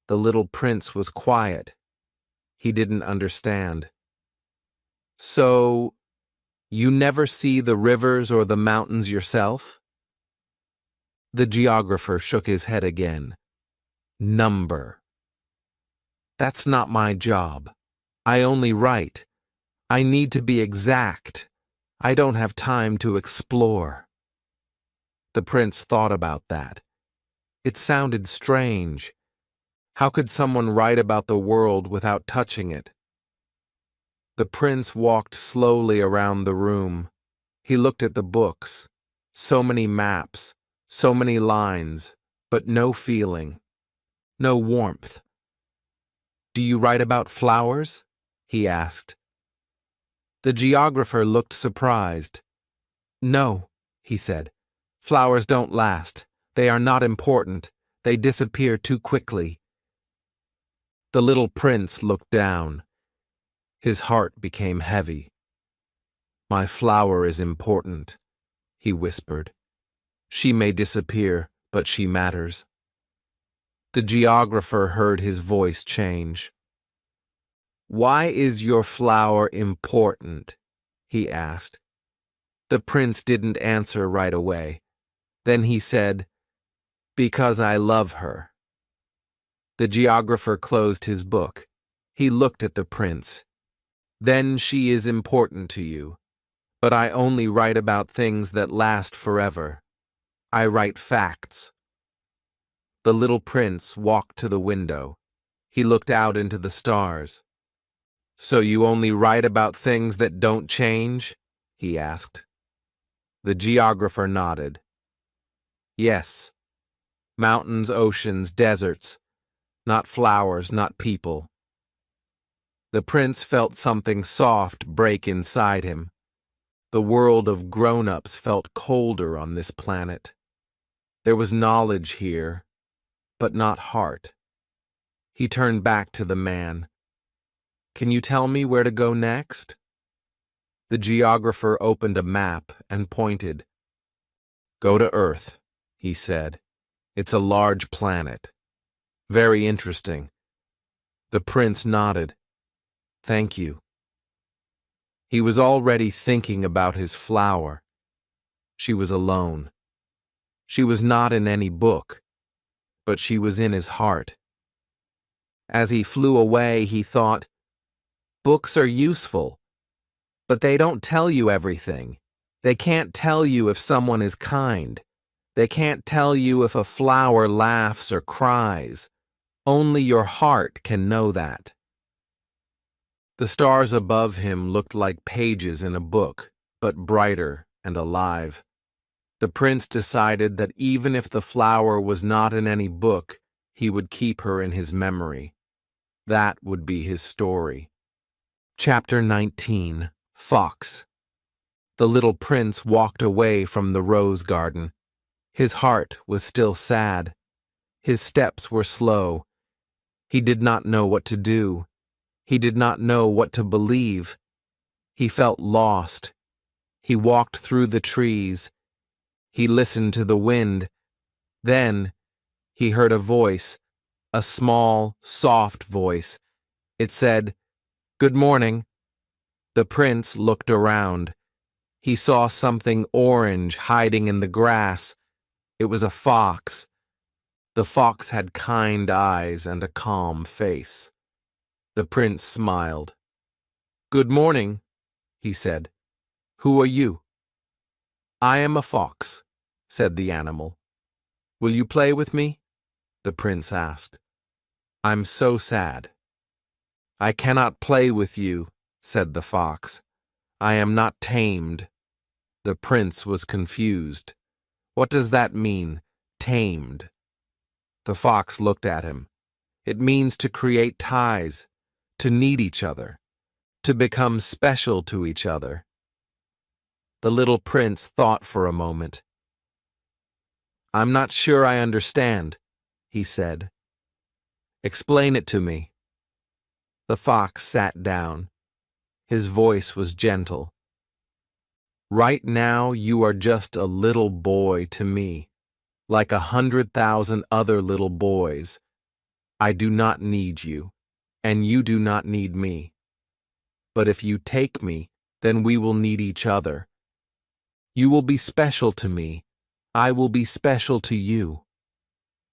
The little prince was quiet. He didn't understand. "So, you never see the rivers or the mountains yourself?" The geographer shook his head again. "Number. That's not my job. I only write. I need to be exact. I don't have time to explore." The prince thought about that. It sounded strange. How could someone write about the world without touching it? The prince walked slowly around the room. He looked at the books. So many maps, so many lines, but no feeling, no warmth. "Do you write about flowers?" he asked. The geographer looked surprised. "No," he said. "Flowers don't last. They are not important. They disappear too quickly." The little prince looked down. His heart became heavy. "My flower is important," he whispered. "She may disappear, but she matters." The geographer heard his voice change. "Why is your flower important?" he asked. The prince didn't answer right away. Then he said, "Because I love her." The geographer closed his book. He looked at the prince. "Then she is important to you. But I only write about things that last forever. I write facts." The little prince walked to the window. He looked out into the stars. "So you only write about things that don't change?" he asked. The geographer nodded. "Yes. Mountains, oceans, deserts. Not flowers, not people." The prince felt something soft break inside him. The world of grown-ups felt colder on this planet. There was knowledge here, but not heart. He turned back to the man. "Can you tell me where to go next?" The geographer opened a map and pointed. "Go to Earth," he said. "It's a large planet. Very interesting." The prince nodded. "Thank you." He was already thinking about his flower. She was alone. She was not in any book, but she was in his heart. As he flew away, he thought, books are useful, but they don't tell you everything. They can't tell you if someone is kind. They can't tell you if a flower laughs or cries. Only your heart can know that. The stars above him looked like pages in a book, but brighter and alive. The prince decided that even if the flower was not in any book, he would keep her in his memory. That would be his story. Chapter 19. Fox. The little prince walked away from the rose garden. His heart was still sad. His steps were slow. He did not know what to do. He did not know what to believe. He felt lost. He walked through the trees. He listened to the wind. Then he heard a voice, a small, soft voice. It said, "Good morning." The prince looked around. He saw something orange hiding in the grass. It was a fox. The fox had kind eyes and a calm face. The prince smiled. "Good morning," he said. "Who are you?" "I am a fox," said the animal. "Will you play with me?" the prince asked. "I'm so sad." "I cannot play with you," said the fox. "I am not tamed." The prince was confused. What does that mean, tamed? The fox looked at him. It means to create ties, to need each other, to become special to each other. The little prince thought for a moment. "I'm not sure I understand," he said. "Explain it to me." The fox sat down. His voice was gentle. "Right now you are just a little boy to me, like 100,000 other little boys. I do not need you, and you do not need me. But if you take me, then we will need each other. You will be special to me. I will be special to you."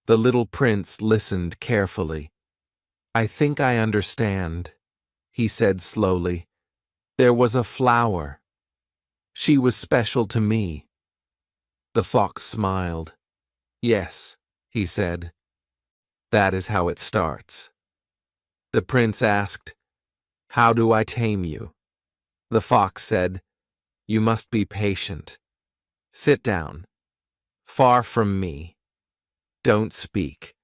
The little prince listened carefully. "I think I understand," he said slowly. "There was a flower. She was special to me." The fox smiled. "Yes," he said. "That is how it starts." The prince asked, "How do I tame you?" The fox said, "You must be patient. Sit down, far from me. Don't speak.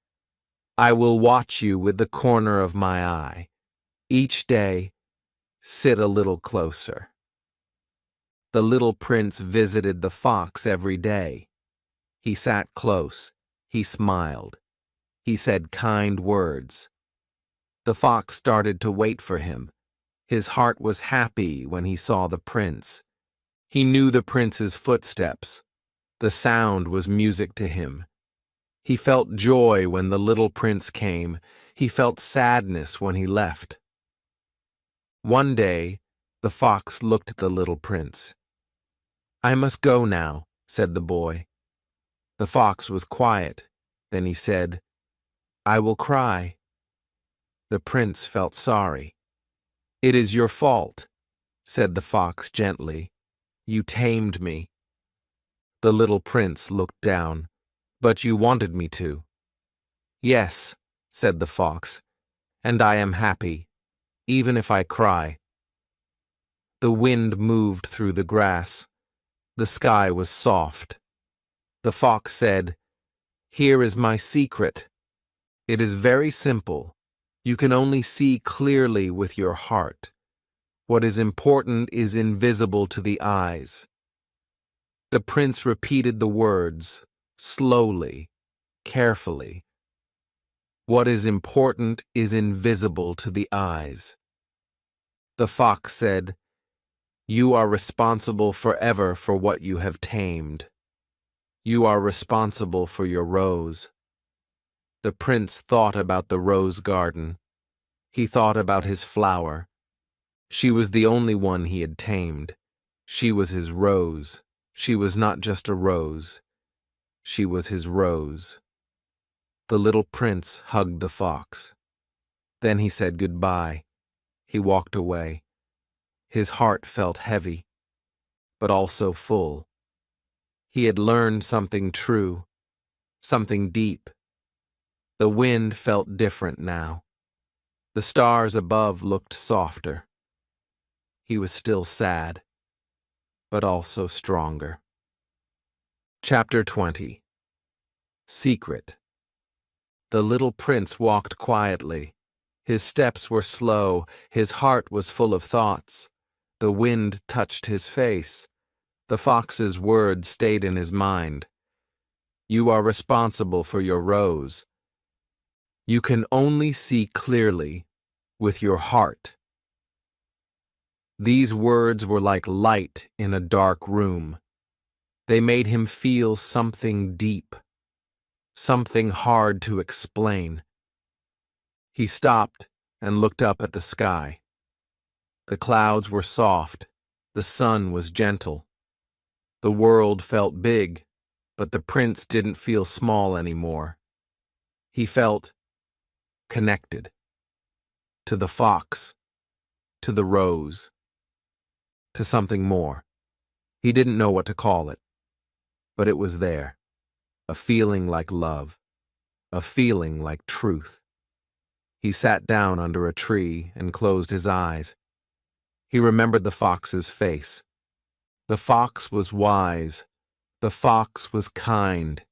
I will watch you with the corner of my eye. Each day, sit a little closer." The little prince visited the fox every day. He sat close. He smiled. He said kind words. The fox started to wait for him. His heart was happy when he saw the prince. He knew the prince's footsteps. The sound was music to him. He felt joy when the little prince came. He felt sadness when he left. One day, the fox looked at the little prince. "I must go now," said the boy. The fox was quiet. Then he said, "I will cry." The prince felt sorry. "It is your fault," said the fox gently. "You tamed me." The little prince looked down. "But you wanted me to." "Yes," said the fox, "and I am happy, even if I cry." The wind moved through the grass. The sky was soft. The fox said, "Here is my secret. It is very simple. You can only see clearly with your heart. What is important is invisible to the eyes." The prince repeated the words, slowly, carefully. What is important is invisible to the eyes. The fox said, "You are responsible forever for what you have tamed. You are responsible for your rose." The prince thought about the rose garden. He thought about his flower. She was the only one he had tamed. She was his rose. She was not just a rose. She was his rose. The little prince hugged the fox. Then he said goodbye. He walked away. His heart felt heavy, but also full. He had learned something true, something deep. The wind felt different now. The stars above looked softer. He was still sad, but also stronger. Chapter 20. Secret. The little prince walked quietly. His steps were slow, his heart was full of thoughts. The wind touched his face. The fox's words stayed in his mind. You are responsible for your rose. You can only see clearly with your heart. These words were like light in a dark room. They made him feel something deep, something hard to explain. He stopped and looked up at the sky. The clouds were soft, the sun was gentle. The world felt big, but the prince didn't feel small anymore. He felt connected. To the fox, to the rose, to something more. He didn't know what to call it, but it was there. A feeling like love, a feeling like truth. He sat down under a tree and closed his eyes. He remembered the fox's face. The fox was wise. The fox was kind.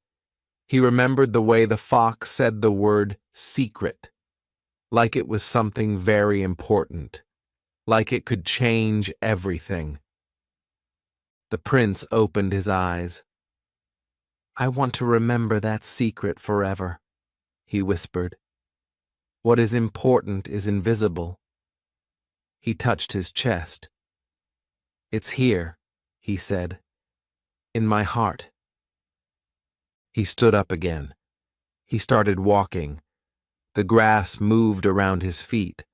He remembered the way the fox said the word secret, like it was something very important, like it could change everything. The prince opened his eyes. I want to remember that secret forever, he whispered. What is important is invisible. He touched his chest. It's here, he said, in my heart. He stood up again. He started walking. The grass moved around his feet.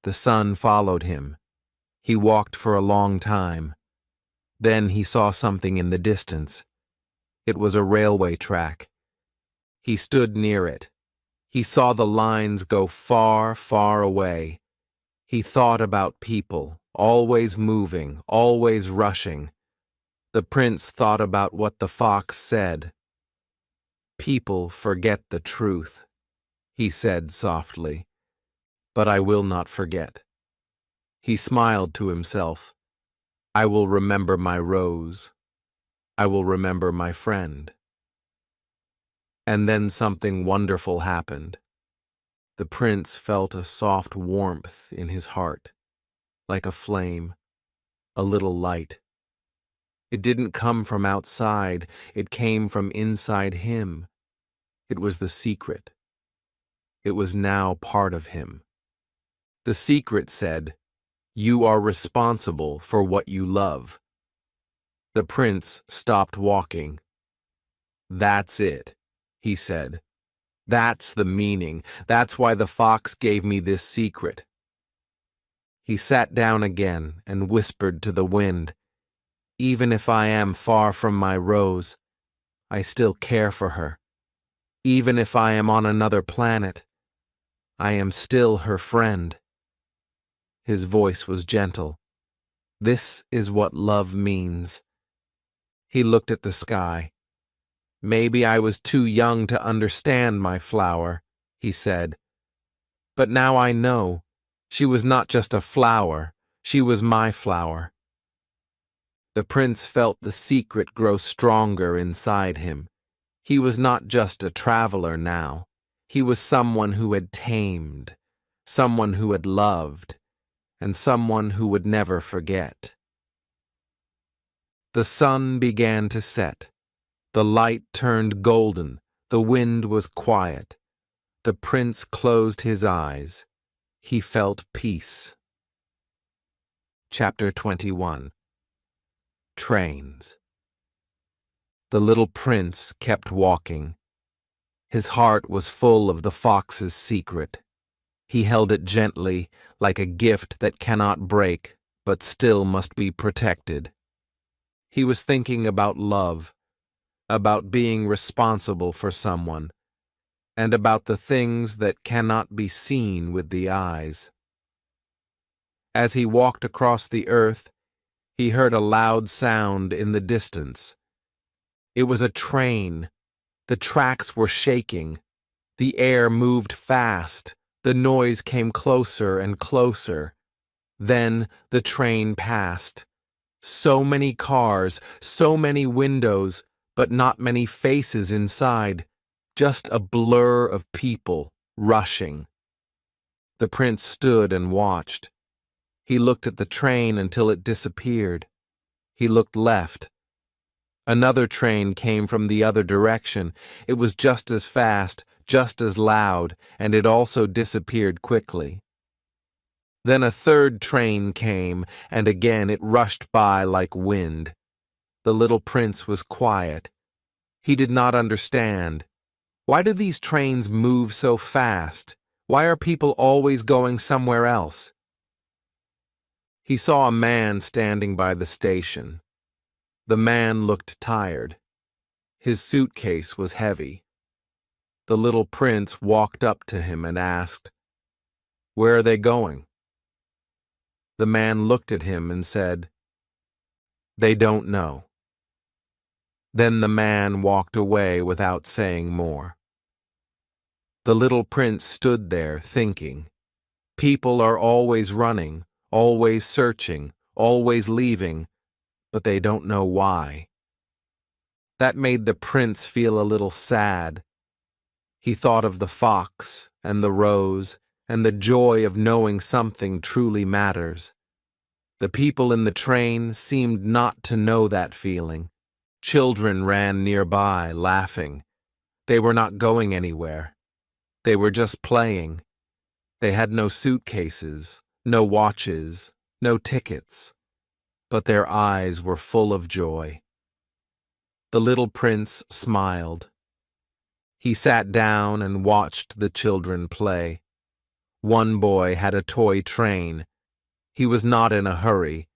The sun followed him. He walked for a long time. Then he saw something in the distance. It was a railway track. He stood near it. He saw the lines go far, far away. He thought about people, always moving, always rushing. The prince thought about what the fox said. People forget the truth, he said softly, but I will not forget. He smiled to himself. I will remember my rose. I will remember my friend. And then something wonderful happened. The prince felt a soft warmth in his heart, like a flame, a little light. It didn't come from outside, it came from inside him. It was the secret. It was now part of him. The secret said, you are responsible for what you love. The prince stopped walking. That's it, he said. That's the meaning. That's why the fox gave me this secret. He sat down again and whispered to the wind, even if I am far from my rose, I still care for her. Even if I am on another planet, I am still her friend. His voice was gentle. This is what love means. He looked at the sky. Maybe I was too young to understand my flower, he said. But now I know. She was not just a flower. She was my flower. The prince felt the secret grow stronger inside him. He was not just a traveler now. He was someone who had tamed, someone who had loved, and someone who would never forget. The sun began to set. The light turned golden. The wind was quiet. The prince closed his eyes. He felt peace. Chapter 21. Trains. The little prince kept walking. His heart was full of the fox's secret. He held it gently, like a gift that cannot break, but still must be protected. He was thinking about love, about being responsible for someone, and about the things that cannot be seen with the eyes. As he walked across the earth, he heard a loud sound in the distance. It was a train. The tracks were shaking. The air moved fast. The noise came closer and closer. Then the train passed. So many cars, so many windows, but not many faces inside. Just a blur of people rushing. The prince stood and watched. He looked at the train until it disappeared. He looked left. Another train came from the other direction. It was just as fast, just as loud, and it also disappeared quickly. Then a third train came, and again it rushed by like wind. The little prince was quiet. He did not understand. Why do these trains move so fast? Why are people always going somewhere else? He saw a man standing by the station. The man looked tired. His suitcase was heavy. The little prince walked up to him and asked, "Where are they going?" The man looked at him and said, "They don't know." Then the man walked away without saying more. The little prince stood there thinking. People are always running, always searching, always leaving, but they don't know why. That made the prince feel a little sad. He thought of the fox and the rose and the joy of knowing something truly matters. The people in the train seemed not to know that feeling. Children ran nearby, laughing. They were not going anywhere. They were just playing. They had no suitcases, no watches, no tickets, but their eyes were full of joy. The little prince smiled. He sat down and watched the children play. One boy had a toy train. He was not in a hurry.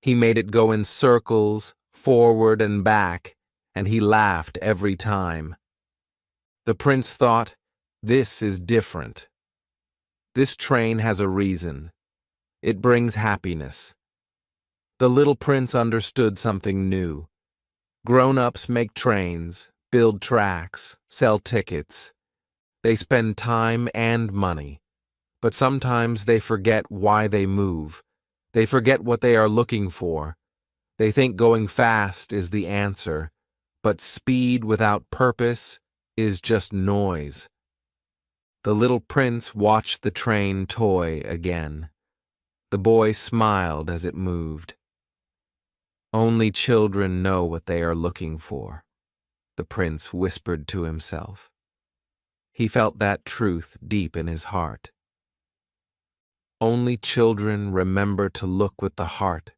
He made it go in circles, forward and back, and he laughed every time. The prince thought, "This is different. This train has a reason. It brings happiness." The little prince understood something new. Grown-ups make trains, build tracks, sell tickets. They spend time and money. But sometimes they forget why they move. They forget what they are looking for. They think going fast is the answer, but speed without purpose is just noise. The little prince watched the train toy again. The boy smiled as it moved. Only children know what they are looking for, the prince whispered to himself. He felt that truth deep in his heart. Only children remember to look with the heart.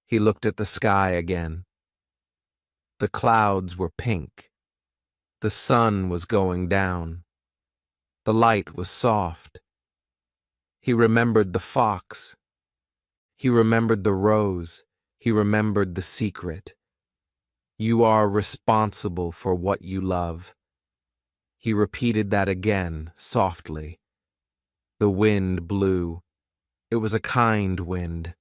He looked at the sky again. The clouds were pink. The sun was going down. The light was soft. He remembered the fox. He remembered the rose. He remembered the secret. You are responsible for what you love. He repeated that again, softly. The wind blew. It was a kind wind.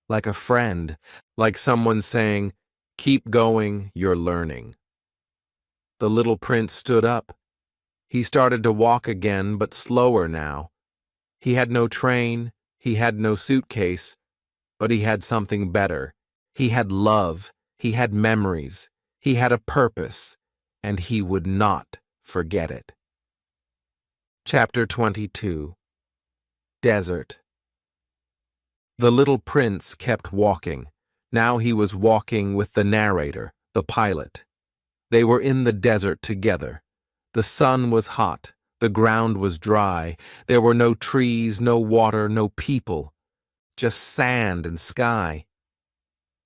Like a friend, like someone saying, "Keep going, you're learning." The little prince stood up. He started to walk again, but slower now. He had no train, he had no suitcase, but he had something better. He had love, he had memories, he had a purpose, and he would not forget it. Chapter 22. Desert. The little prince kept walking. Now he was walking with the narrator, the pilot. They were in the desert together. The sun was hot. The ground was dry. There were no trees, no water, no people. Just sand and sky.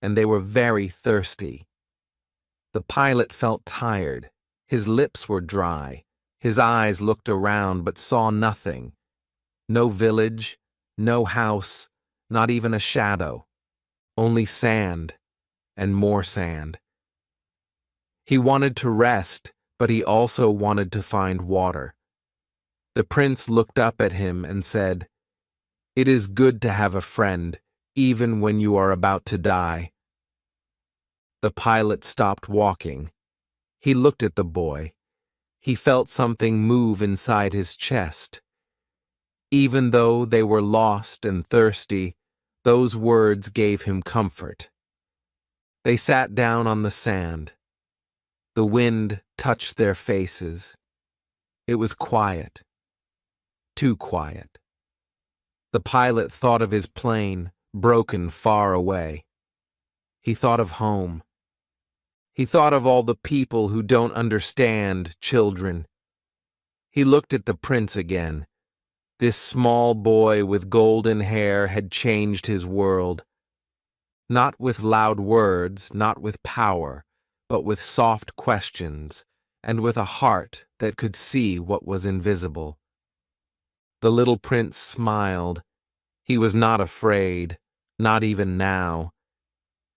And they were very thirsty. The pilot felt tired. His lips were dry. His eyes looked around but saw nothing. No village, no house, not even a shadow. Only sand and more sand. He wanted to rest, but he also wanted to find water. The prince looked up at him and said, "It is good to have a friend, even when you are about to die." The pilot stopped walking. He looked at the boy. He felt something move inside his chest. Even though they were lost and thirsty, those words gave him comfort. They sat down on the sand. The wind touched their faces. It was quiet. Too quiet. The pilot thought of his plane, broken far away. He thought of home. He thought of all the people who don't understand children. He looked at the prince again. This small boy with golden hair had changed his world. Not with loud words, not with power, but with soft questions, and with a heart that could see what was invisible. The little prince smiled. He was not afraid, not even now.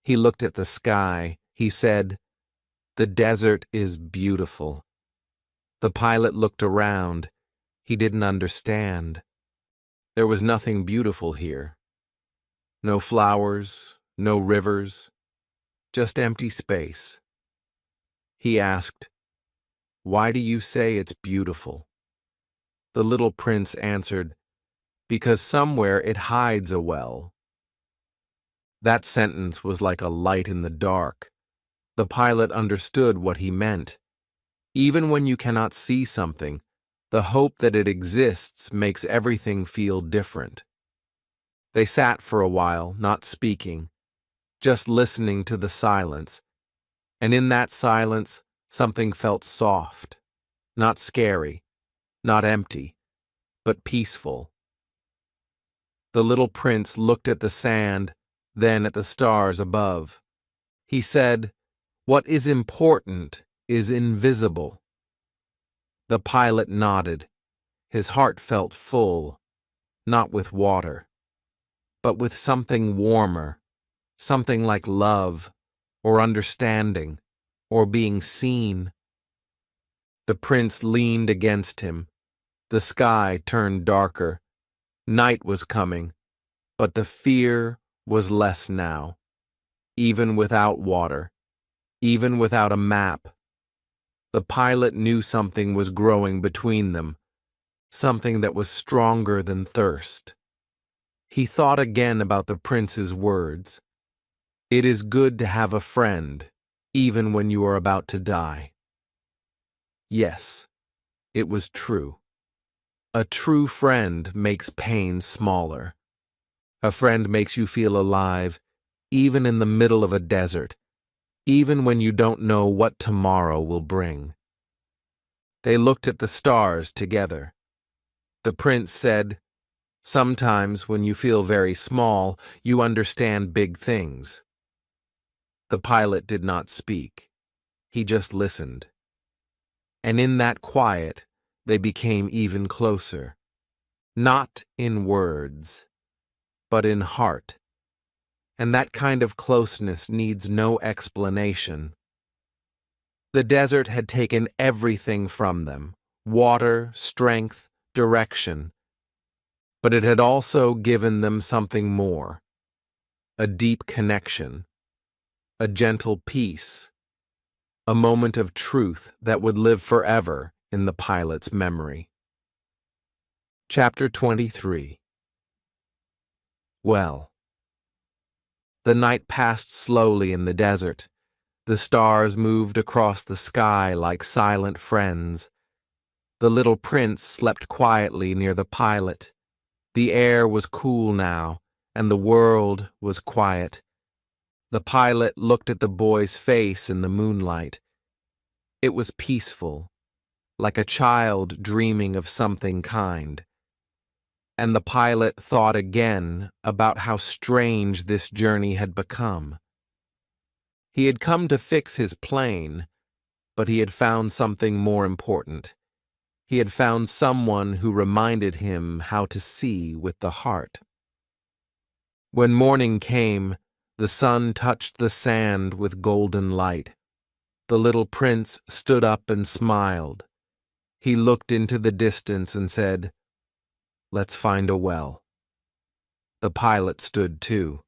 He looked at the sky. He said, "The desert is beautiful." The pilot looked around. He didn't understand. There was nothing beautiful here. No flowers, no rivers, just empty space. He asked, "Why do you say it's beautiful?" The little prince answered, "Because somewhere it hides a well." That sentence was like a light in the dark. The pilot understood what he meant. Even when you cannot see something, the hope that it exists makes everything feel different. They sat for a while, not speaking, just listening to the silence. And in that silence, something felt soft, not scary, not empty, but peaceful. The little prince looked at the sand, then at the stars above. He said, "What is important is invisible." The pilot nodded. His heart felt full, not with water, but with something warmer, something like love, or understanding, or being seen. The prince leaned against him. The sky turned darker. Night was coming, but the fear was less now. Even without water, even without a map, the pilot knew something was growing between them, something that was stronger than thirst. He thought again about the prince's words. "It is good to have a friend, even when you are about to die." Yes, it was true. A true friend makes pain smaller. A friend makes you feel alive, even in the middle of a desert, even when you don't know what tomorrow will bring. They looked at the stars together. The prince said, "Sometimes when you feel very small, you understand big things." The pilot did not speak. He just listened. And in that quiet, they became even closer. Not in words, but in heart. And that kind of closeness needs no explanation. The desert had taken everything from them: water, strength, direction. But it had also given them something more: a deep connection, a gentle peace, a moment of truth that would live forever in the pilot's memory. Chapter 23. Well, the night passed slowly in the desert. The stars moved across the sky like silent friends. The little prince slept quietly near the pilot. The air was cool now, and the world was quiet. The pilot looked at the boy's face in the moonlight. It was peaceful, like a child dreaming of something kind. And the pilot thought again about how strange this journey had become. He had come to fix his plane, but he had found something more important. He had found someone who reminded him how to see with the heart. When morning came, the sun touched the sand with golden light. The little prince stood up and smiled. He looked into the distance and said, "Let's find a well." The pilot stood too.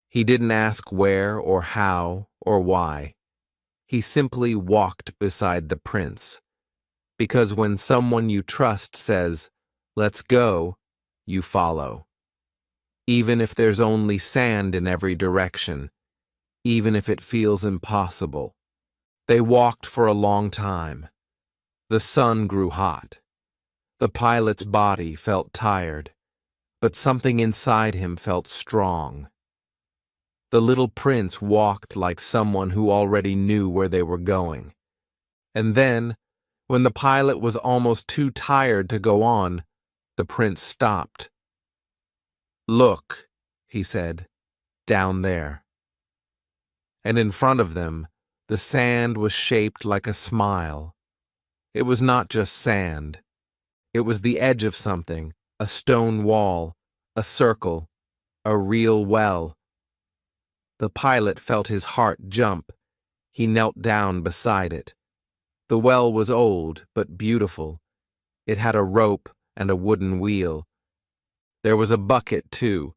He didn't ask where or how or why. He simply walked beside the prince. Because when someone you trust says, "Let's go," you follow. Even if there's only sand in every direction, even if it feels impossible. They walked for a long time. The sun grew hot. The pilot's body felt tired, but something inside him felt strong. The little prince walked like someone who already knew where they were going. And then, when the pilot was almost too tired to go on, the prince stopped. "Look," he said, "down there." And in front of them, the sand was shaped like a smile. It was not just sand. It was the edge of something, a stone wall, a circle, a real well. The pilot felt his heart jump. He knelt down beside it. The well was old, but beautiful. It had a rope and a wooden wheel. There was a bucket, too,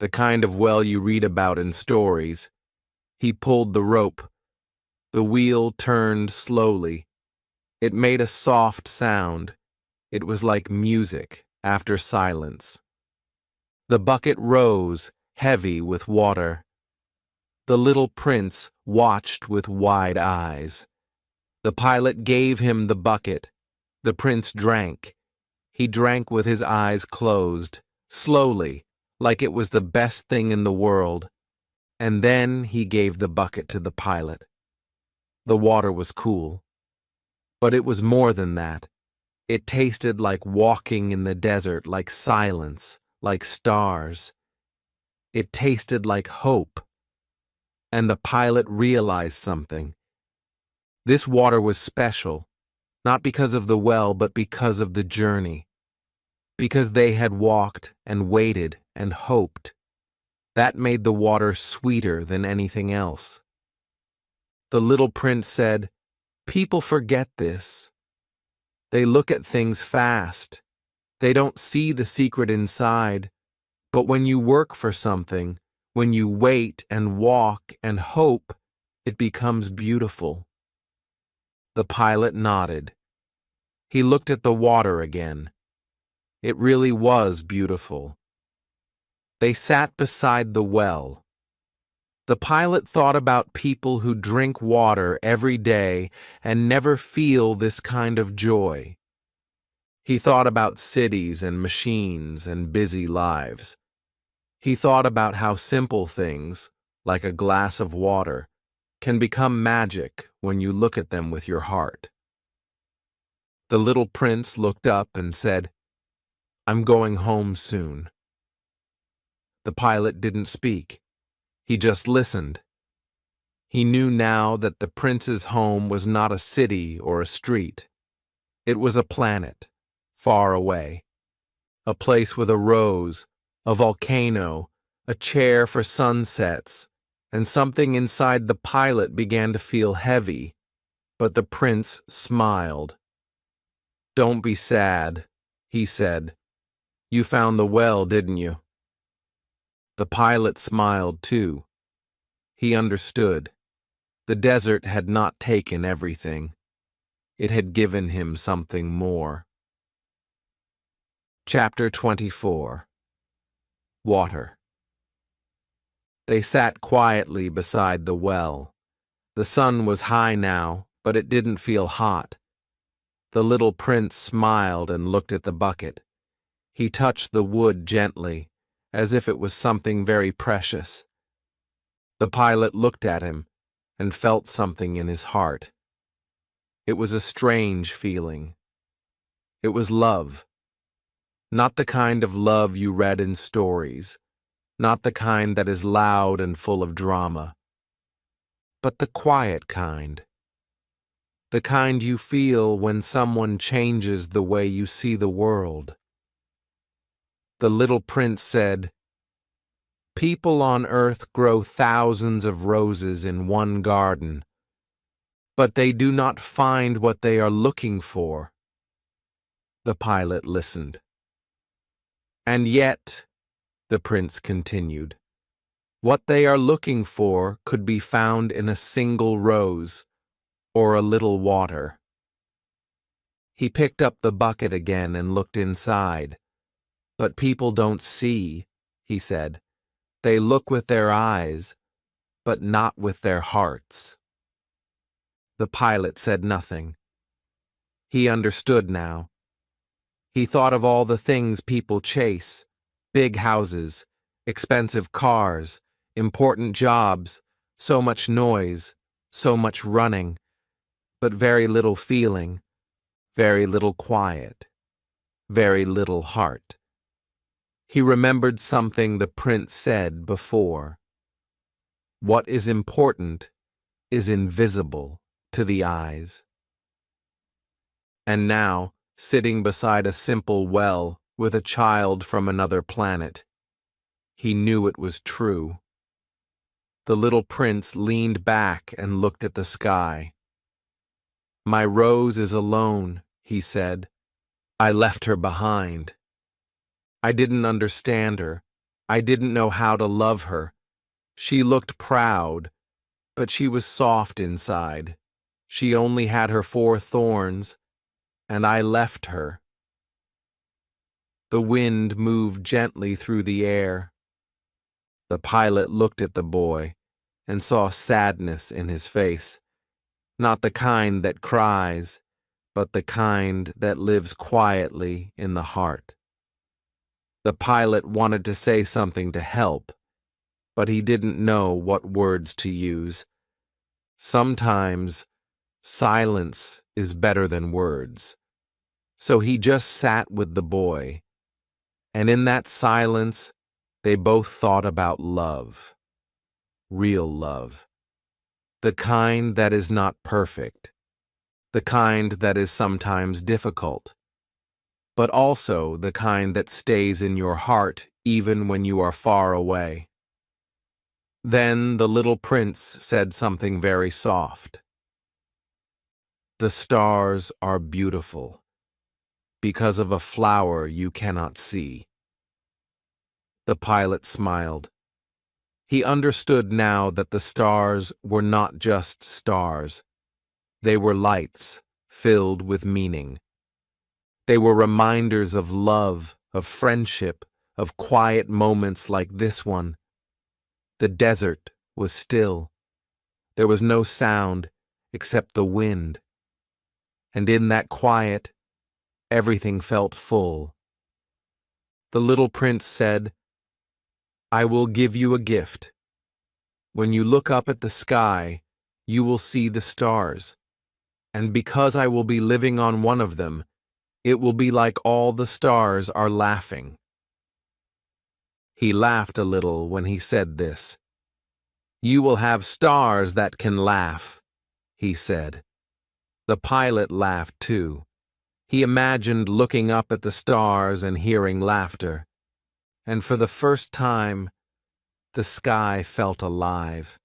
the kind of well you read about in stories. He pulled the rope. The wheel turned slowly. It made a soft sound. It was like music after silence. The bucket rose, heavy with water. The little prince watched with wide eyes. The pilot gave him the bucket. The prince drank. He drank with his eyes closed, slowly, like it was the best thing in the world. And then he gave the bucket to the pilot. The water was cool. But it was more than that. It tasted like walking in the desert, like silence, like stars. It tasted like hope. And the pilot realized something. This water was special, not because of the well, but because of the journey. Because they had walked and waited and hoped. That made the water sweeter than anything else. The little prince said, "People forget this. They look at things fast. They don't see the secret inside. But when you work for something, when you wait and walk and hope, it becomes beautiful." The pilot nodded. He looked at the water again. It really was beautiful. They sat beside the well. The pilot thought about people who drink water every day and never feel this kind of joy. He thought about cities and machines and busy lives. He thought about how simple things, like a glass of water, can become magic when you look at them with your heart. The little prince looked up and said, "I'm going home soon." The pilot didn't speak. He just listened. He knew now that the prince's home was not a city or a street. It was a planet, far away. A place with a rose, a volcano, a chair for sunsets, and something inside the pilot began to feel heavy, but the prince smiled. "Don't be sad," he said. "You found the well, didn't you?" The pilot smiled too. He understood. The desert had not taken everything. It had given him something more. Chapter 24. Water. They sat quietly beside the well. The sun was high now, but it didn't feel hot. The little prince smiled and looked at the bucket. He touched the wood gently, as if it was something very precious. The pilot looked at him and felt something in his heart. It was a strange feeling. It was love. Not the kind of love you read in stories, not the kind that is loud and full of drama, but the quiet kind. The kind you feel when someone changes the way you see the world. The little prince said, "People on earth grow thousands of roses in one garden, But they do not find what they are looking for. The pilot listened. And yet, the prince continued, what they are looking for could be found in a single rose or a little water. He picked up the bucket again and looked inside. But people don't see, he said. They look with their eyes, but not with their hearts. The pilot said nothing. He understood now. He thought of all the things people chase: big houses, expensive cars, important jobs, so much noise, so much running, but very little feeling, very little quiet, very little heart. He remembered something the prince said before. What is important is invisible to the eyes. And now, sitting beside a simple well with a child from another planet, he knew it was true. The little prince leaned back and looked at the sky. My Rose is alone, he said. I left her behind. I didn't understand her. I didn't know how to love her. She looked proud, but she was soft inside. She only had her 4 thorns, and I left her. The wind moved gently through the air. The pilot looked at the boy and saw sadness in his face, not the kind that cries, but the kind that lives quietly in the heart. The pilot wanted to say something to help, but he didn't know what words to use. Sometimes silence is better than words. So he just sat with the boy, and in that silence, they both thought about love. Real love. The kind that is not perfect. The kind that is sometimes difficult. But also the kind that stays in your heart even when you are far away. Then the little prince said something very soft. The stars are beautiful because of a flower you cannot see. The pilot smiled. He understood now that the stars were not just stars. They were lights filled with meaning. They were reminders of love, of friendship, of quiet moments like this one. The desert was still. There was no sound except the wind. And in that quiet, everything felt full. The little prince said, I will give you a gift. When you look up at the sky, you will see the stars. And because I will be living on one of them, it will be like all the stars are laughing. He laughed a little when he said this. You will have stars that can laugh, he said. The pilot laughed too. He imagined looking up at the stars and hearing laughter. And for the first time, the sky felt alive.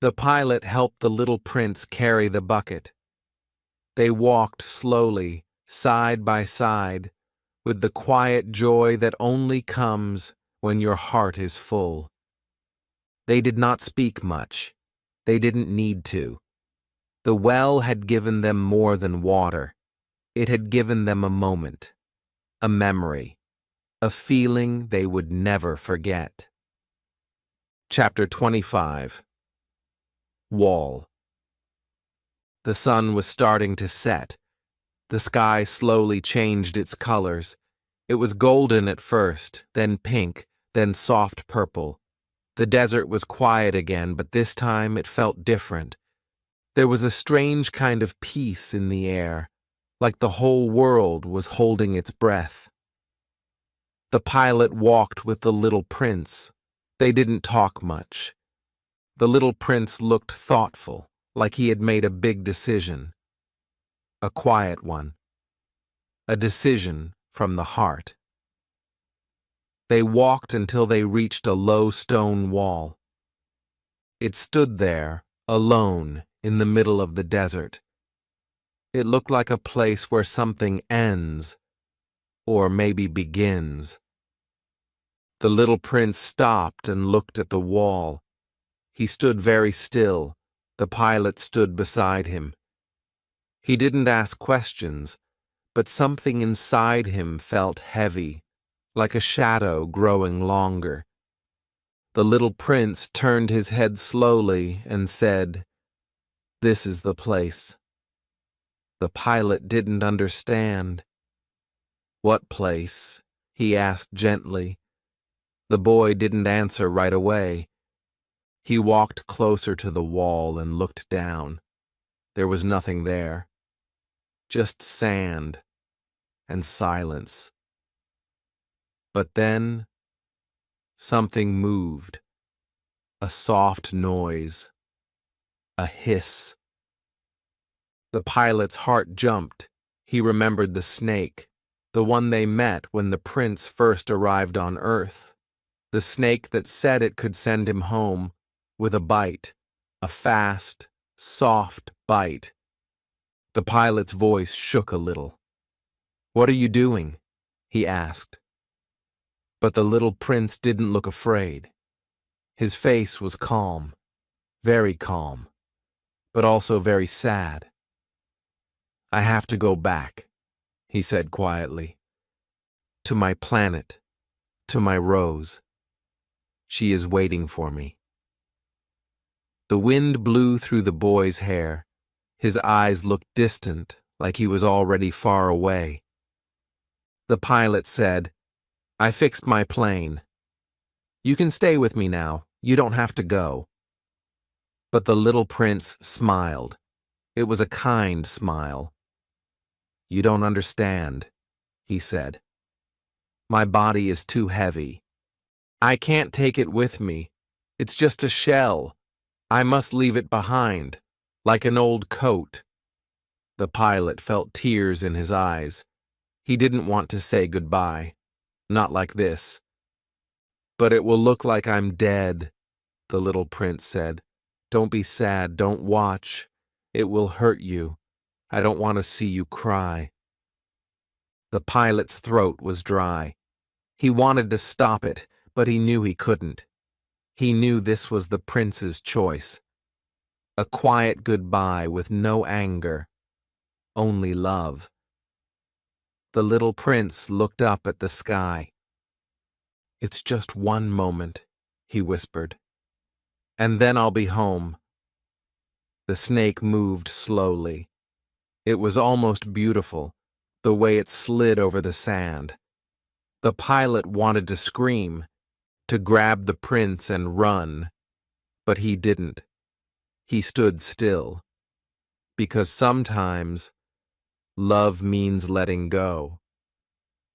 The pilot helped the little prince carry the bucket. They walked slowly, side by side, with the quiet joy that only comes when your heart is full. They did not speak much. They didn't need to. The well had given them more than water. It had given them a moment, a memory, a feeling they would never forget. Chapter 25. Wall. The sun was starting to set. The sky slowly changed its colors. It was golden at first, then pink, then soft purple. The desert was quiet again, but this time it felt different. There was a strange kind of peace in the air, like the whole world was holding its breath. The pilot walked with the little prince. They didn't talk much. The little prince looked thoughtful, like he had made a big decision. A quiet one. A decision from the heart. They walked until they reached a low stone wall. It stood there, alone, in the middle of the desert. It looked like a place where something ends, or maybe begins. The little prince stopped and looked at the wall. He stood very still. The pilot stood beside him. He didn't ask questions, but something inside him felt heavy, like a shadow growing longer. The little prince turned his head slowly and said, "This is the place." The pilot didn't understand. "What place?" he asked gently. The boy didn't answer right away. He walked closer to the wall and looked down. There was nothing there. Just sand and silence. But then something moved. A soft noise. A hiss. The pilot's heart jumped. He remembered the snake, the one they met when the prince first arrived on Earth. The snake that said it could send him home with a bite, a fast, soft bite. The pilot's voice shook a little. "What are you doing?" he asked. But the little prince didn't look afraid. His face was calm, very calm, but also very sad. "I have to go back," he said quietly. "To my planet, to my Rose. She is waiting for me." The wind blew through the boy's hair. His eyes looked distant, like he was already far away. The pilot said, "I fixed my plane. You can stay with me now. You don't have to go." But the little prince smiled. It was a kind smile. "You don't understand," he said. "My body is too heavy. I can't take it with me. It's just a shell. I must leave it behind, like an old coat." The pilot felt tears in his eyes. He didn't want to say goodbye. Not like this. "But it will look like I'm dead," the little prince said. "Don't be sad. Don't watch. It will hurt you. I don't want to see you cry." The pilot's throat was dry. He wanted to stop it, but he knew he couldn't. He knew this was the prince's choice. A quiet goodbye with no anger, only love. The little prince looked up at the sky. "It's just one moment," he whispered. "And then I'll be home." The snake moved slowly. It was almost beautiful, the way it slid over the sand. The pilot wanted to scream, to grab the prince and run, but he didn't. He stood still, because sometimes love means letting go.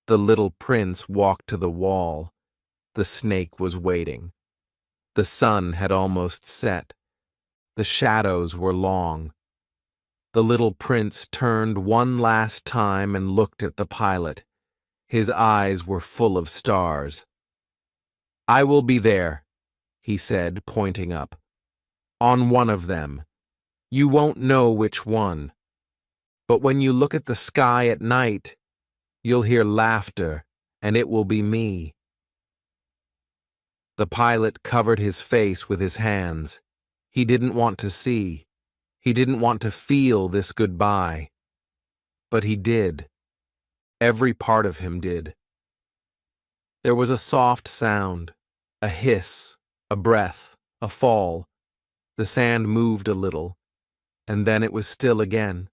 The little prince walked to the wall. The snake was waiting. The sun had almost set. The shadows were long. The little prince turned one last time and looked at the pilot. His eyes were full of stars. "I will be there," he said, pointing up. "On one of them. You won't know which one. But when you look at the sky at night, you'll hear laughter, and it will be me." The pilot covered his face with his hands. He didn't want to see. He didn't want to feel this goodbye. But he did. Every part of him did. There was a soft sound, a hiss, a breath, a fall. The sand moved a little, and then it was still again.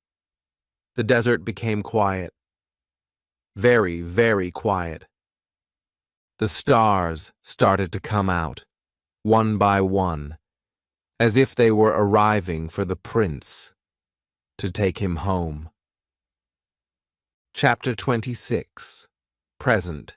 The desert became quiet. Very, very quiet. The stars started to come out, one by one, as if they were arriving for the prince to take him home. Chapter 26. Present.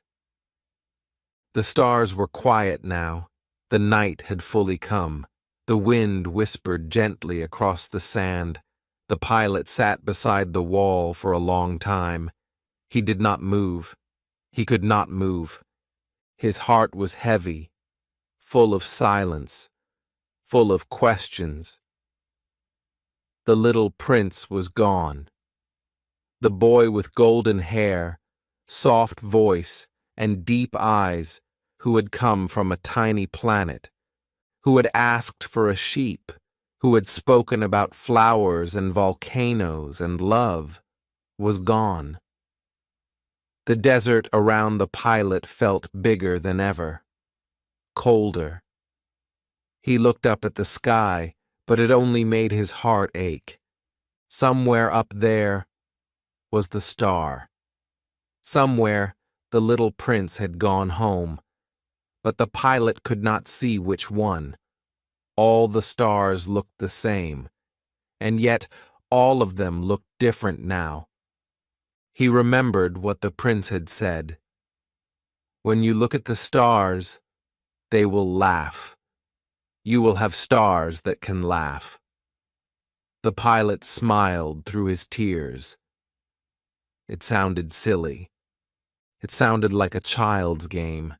The stars were quiet now. The night had fully come. The wind whispered gently across the sand. The pilot sat beside the wall for a long time. He did not move. He could not move. His heart was heavy, full of silence, full of questions. The little prince was gone. The boy with golden hair, soft voice, and deep eyes, who had come from a tiny planet, who had asked for a sheep, who had spoken about flowers and volcanoes and love, was gone. The desert around the pilot felt bigger than ever, colder. He looked up at the sky, but it only made his heart ache. Somewhere up there was the star. Somewhere the little prince had gone home, but the pilot could not see which one. All the stars looked the same, and yet all of them looked different now. He remembered what the prince had said. When you look at the stars, they will laugh. You will have stars that can laugh. The pilot smiled through his tears. It sounded silly. It sounded like a child's game,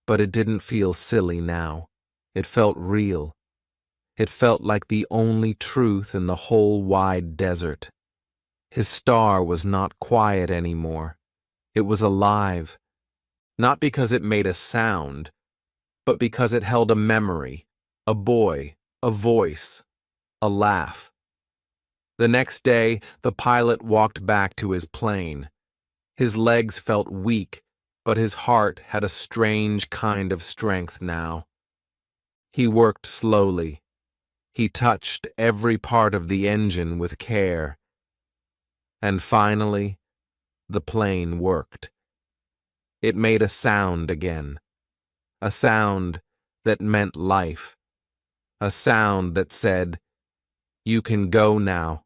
but it didn't feel silly now. It felt real. It felt like the only truth in the whole wide desert. His star was not quiet anymore. It was alive, not because it made a sound, but because it held a memory, a boy, a voice, a laugh. The next day, the pilot walked back to his plane. His legs felt weak, but his heart had a strange kind of strength now. He worked slowly. He touched every part of the engine with care. And finally, the plane worked. It made a sound again. A sound that meant life. A sound that said, "You can go now."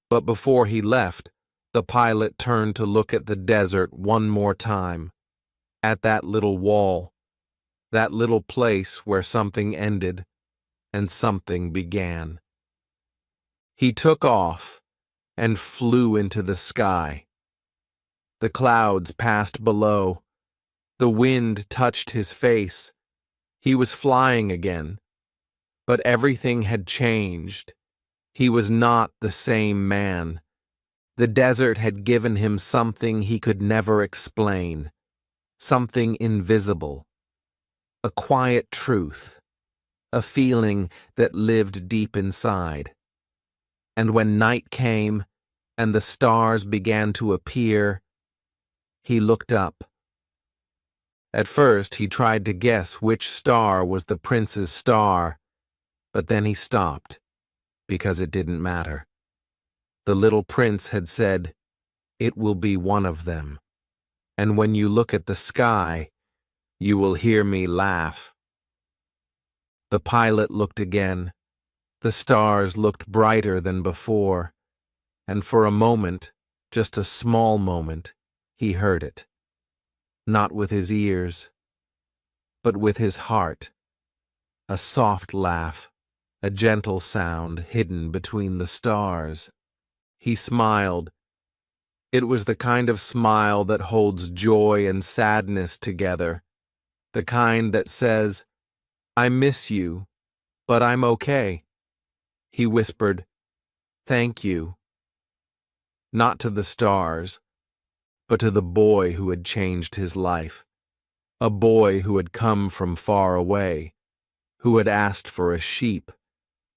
But before he left, the pilot turned to look at the desert one more time, at that little wall, that little place where something ended and something began. He took off and flew into the sky. The clouds passed below. The wind touched his face. He was flying again. But everything had changed. He was not the same man. The desert had given him something he could never explain, something invisible, a quiet truth, a feeling that lived deep inside. And when night came and the stars began to appear, he looked up. At first he tried to guess which star was the prince's star, but then he stopped, because it didn't matter. The little prince had said, "It will be one of them. And when you look at the sky, you will hear me laugh." The pilot looked again. The stars looked brighter than before, and for a moment, just a small moment, he heard it. Not with his ears, but with his heart. A soft laugh, a gentle sound hidden between the stars. He smiled. It was the kind of smile that holds joy and sadness together, the kind that says, "I miss you, but I'm okay." He whispered, "Thank you." Not to the stars, but to the boy who had changed his life, a boy who had come from far away, who had asked for a sheep,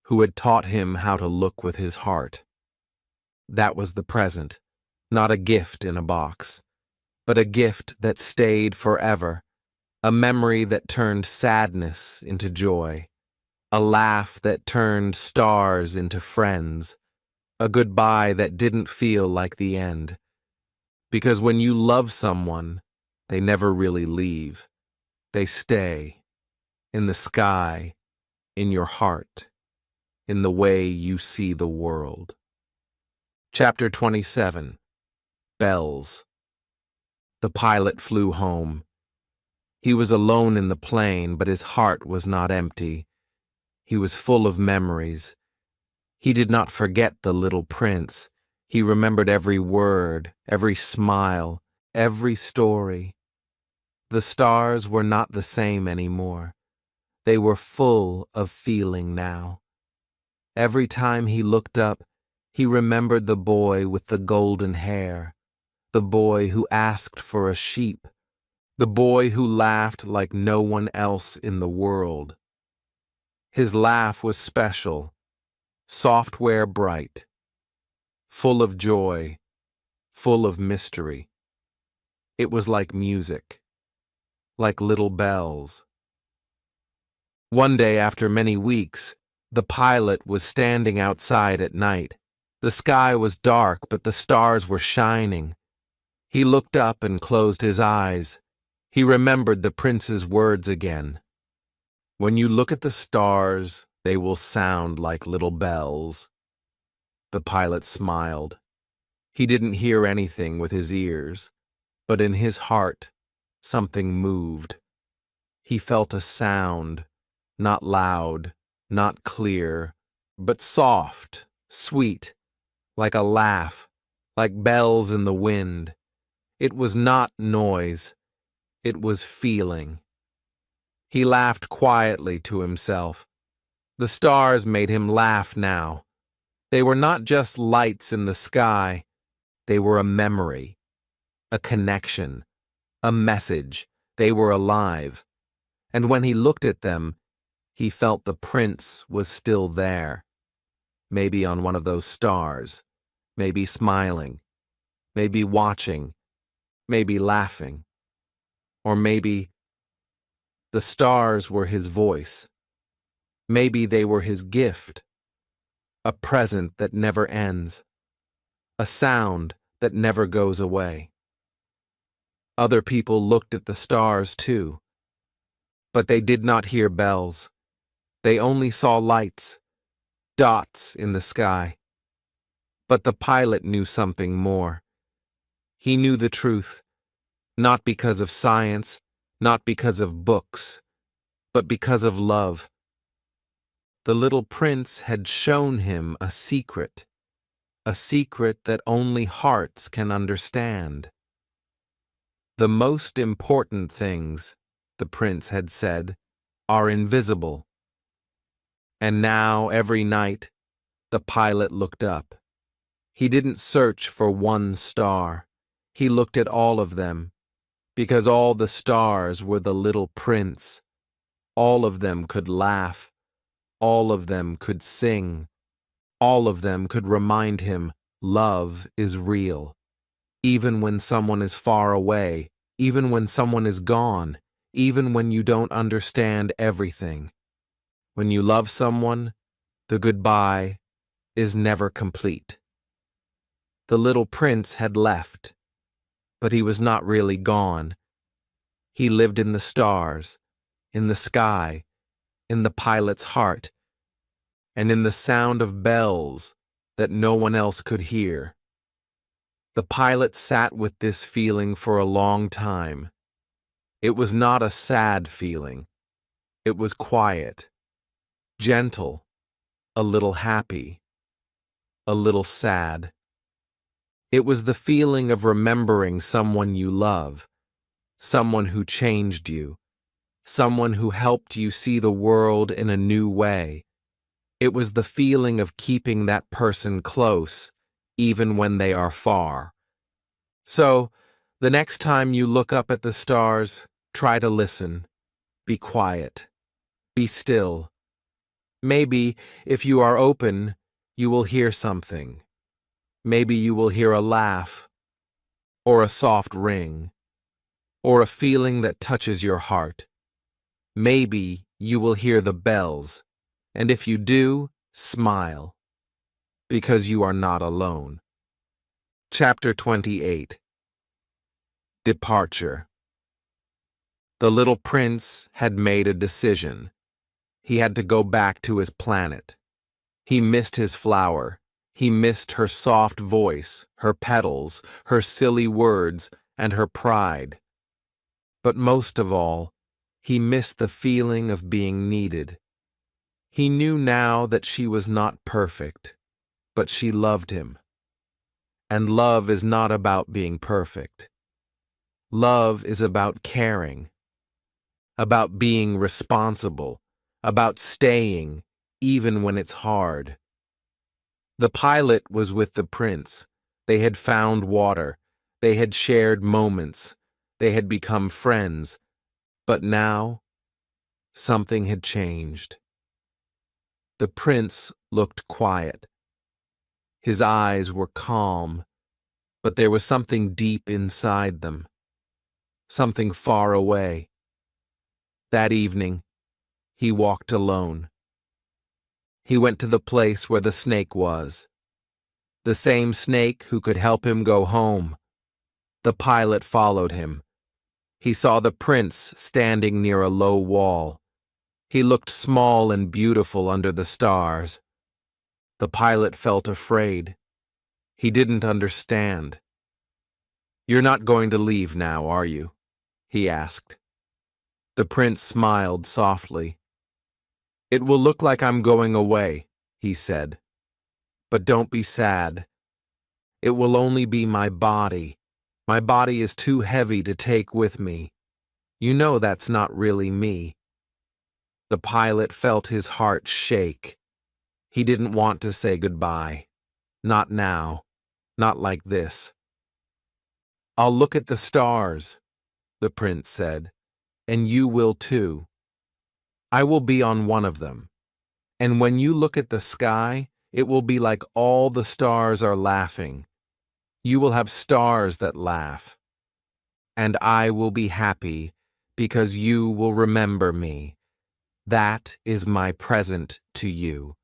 who had taught him how to look with his heart. That was the present, not a gift in a box, but a gift that stayed forever, a memory that turned sadness into joy, a laugh that turned stars into friends, a goodbye that didn't feel like the end. Because when you love someone, they never really leave. They stay, in the sky, in your heart, in the way you see the world. Chapter 27. Bells. The pilot flew home. He was alone in the plane, but his heart was not empty. He was full of memories. He did not forget the little prince. He remembered every word, every smile, every story. The stars were not the same anymore. They were full of feeling now. Every time he looked up, he remembered the boy with the golden hair, the boy who asked for a sheep, the boy who laughed like no one else in the world. His laugh was special, software bright, full of joy, full of mystery. It was like music, like little bells. One day after many weeks, the pilot was standing outside at night. The sky was dark, but the stars were shining. He looked up and closed his eyes. He remembered the prince's words again. When you look at the stars, they will sound like little bells. The pilot smiled. He didn't hear anything with his ears, but in his heart, something moved. He felt a sound, not loud, not clear, but soft, sweet, like a laugh, like bells in the wind. It was not noise, it was feeling. He laughed quietly to himself. The stars made him laugh now. They were not just lights in the sky, they were a memory, a connection, a message. They were alive. And when he looked at them, he felt the prince was still there. Maybe on one of those stars, maybe smiling, maybe watching, maybe laughing, or maybe the stars were his voice. Maybe they were his gift, a present that never ends, a sound that never goes away. Other people looked at the stars too, but they did not hear bells. They only saw lights, dots in the sky. But the pilot knew something more. He knew the truth, not because of science, not because of books, but because of love. The little prince had shown him a secret that only hearts can understand. The most important things, the prince had said, are invisible. And now, every night, the pilot looked up. He didn't search for one star. He looked at all of them, because all the stars were the little prince. All of them could laugh. All of them could sing. All of them could remind him love is real. Even when someone is far away, even when someone is gone, even when you don't understand everything. When you love someone, the goodbye is never complete. The little prince had left, but he was not really gone. He lived in the stars, in the sky, in the pilot's heart, and in the sound of bells that no one else could hear. The pilot sat with this feeling for a long time. It was not a sad feeling. It was quiet, gentle, a little happy, a little sad. It was the feeling of remembering someone you love, someone who changed you, someone who helped you see the world in a new way. It was the feeling of keeping that person close, even when they are far. So, the next time you look up at the stars, try to listen. Be quiet. Be still. Maybe, if you are open, you will hear something. Maybe you will hear a laugh, or a soft ring, or a feeling that touches your heart. Maybe you will hear the bells, and if you do, smile, because you are not alone. Chapter 28. Departure. The little prince had made a decision. He had to go back to his planet. He missed his flower. He missed her soft voice, her petals, her silly words, and her pride. But most of all, he missed the feeling of being needed. He knew now that she was not perfect, but she loved him. And love is not about being perfect. Love is about caring, about being responsible, about staying even when it's hard. The pilot was with the prince. They had found water. They had shared moments. They had become friends. But now, something had changed. The prince looked quiet. His eyes were calm, but there was something deep inside them, something far away. That evening, he walked alone. He went to the place where the snake was. The same snake who could help him go home. The pilot followed him. He saw the prince standing near a low wall. He looked small and beautiful under the stars. The pilot felt afraid. He didn't understand. "You're not going to leave now, are you?" he asked. The prince smiled softly. "It will look like I'm going away," he said. "But don't be sad. It will only be my body. My body is too heavy to take with me. You know that's not really me." The pilot felt his heart shake. He didn't want to say goodbye. Not now. Not like this. "I'll look at the stars," the prince said, "and you will too. I will be on one of them. And when you look at the sky, it will be like all the stars are laughing. You will have stars that laugh. And I will be happy because you will remember me. That is my present to you."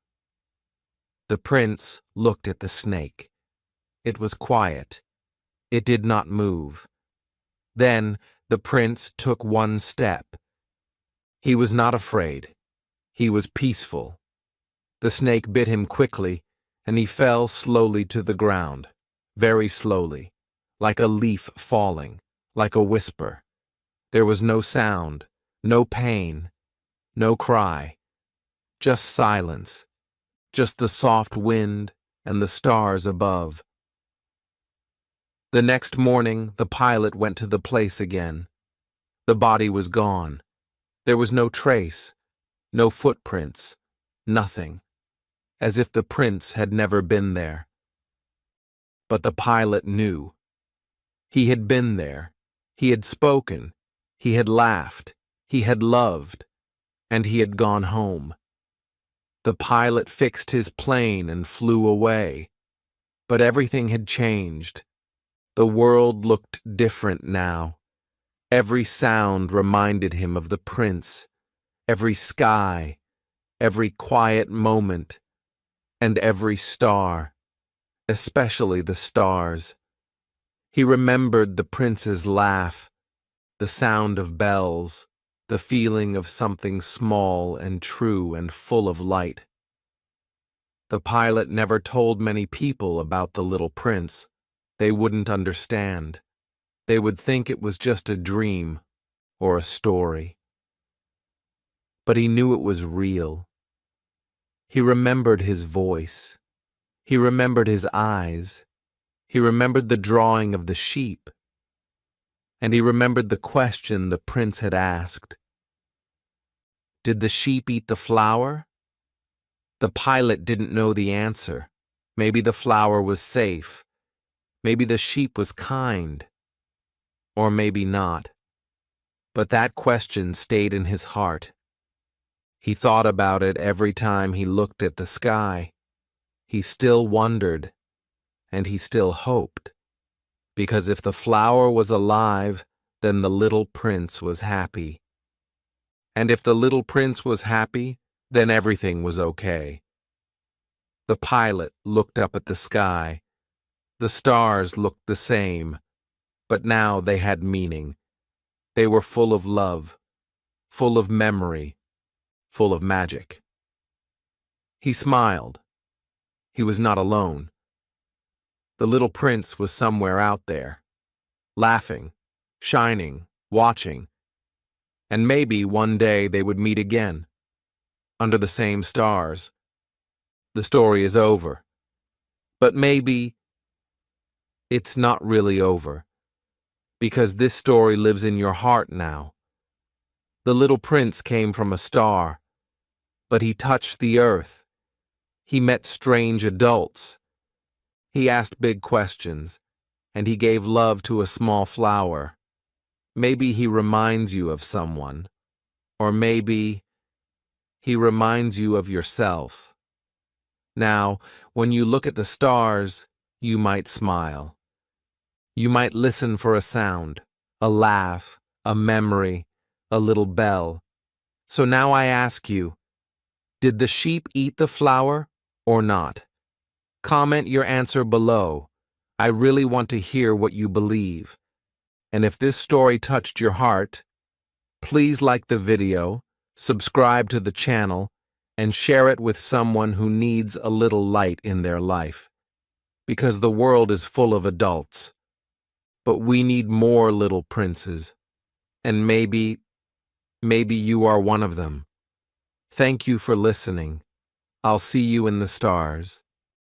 The prince looked at the snake. It was quiet. It did not move. Then the prince took one step. He was not afraid. He was peaceful. The snake bit him quickly, and he fell slowly to the ground, very slowly, like a leaf falling, like a whisper. There was no sound, no pain, no cry, just silence, just the soft wind and the stars above. The next morning, the pilot went to the place again. The body was gone. There was no trace, no footprints, nothing, as if the prince had never been there. But the pilot knew. He had been there. He had spoken. He had laughed. He had loved. And he had gone home. The pilot fixed his plane and flew away. But everything had changed. The world looked different now. Every sound reminded him of the prince, every sky, every quiet moment, and every star, especially the stars. He remembered the prince's laugh, the sound of bells, the feeling of something small and true and full of light. The pilot never told many people about the little prince. They wouldn't understand. They would think it was just a dream or a story. But he knew it was real. He remembered his voice. He remembered his eyes. He remembered the drawing of the sheep. And he remembered the question the prince had asked. Did the sheep eat the flour? The pilot didn't know the answer. Maybe the flour was safe. Maybe the sheep was kind. Or maybe not. But that question stayed in his heart. He thought about it every time he looked at the sky. He still wondered, and he still hoped. Because if the flower was alive, then the little prince was happy. And if the little prince was happy, then everything was okay. The pilot looked up at the sky. The stars looked the same, but now they had meaning. They were full of love, full of memory, full of magic. He smiled. He was not alone. The little prince was somewhere out there, laughing, shining, watching. And maybe one day they would meet again, under the same stars. The story is over. But maybe it's not really over, because this story lives in your heart now. The little prince came from a star, but he touched the earth. He met strange adults. He asked big questions, and he gave love to a small flower. Maybe he reminds you of someone, or maybe he reminds you of yourself. Now, when you look at the stars, you might smile. You might listen for a sound, a laugh, a memory, a little bell. So now I ask you, did the sheep eat the flower or not? Comment your answer below. I really want to hear what you believe. And if this story touched your heart, please like the video, subscribe to the channel, and share it with someone who needs a little light in their life. Because the world is full of adults. But we need more little princes. And maybe you are one of them. Thank you for listening. I'll see you in the stars.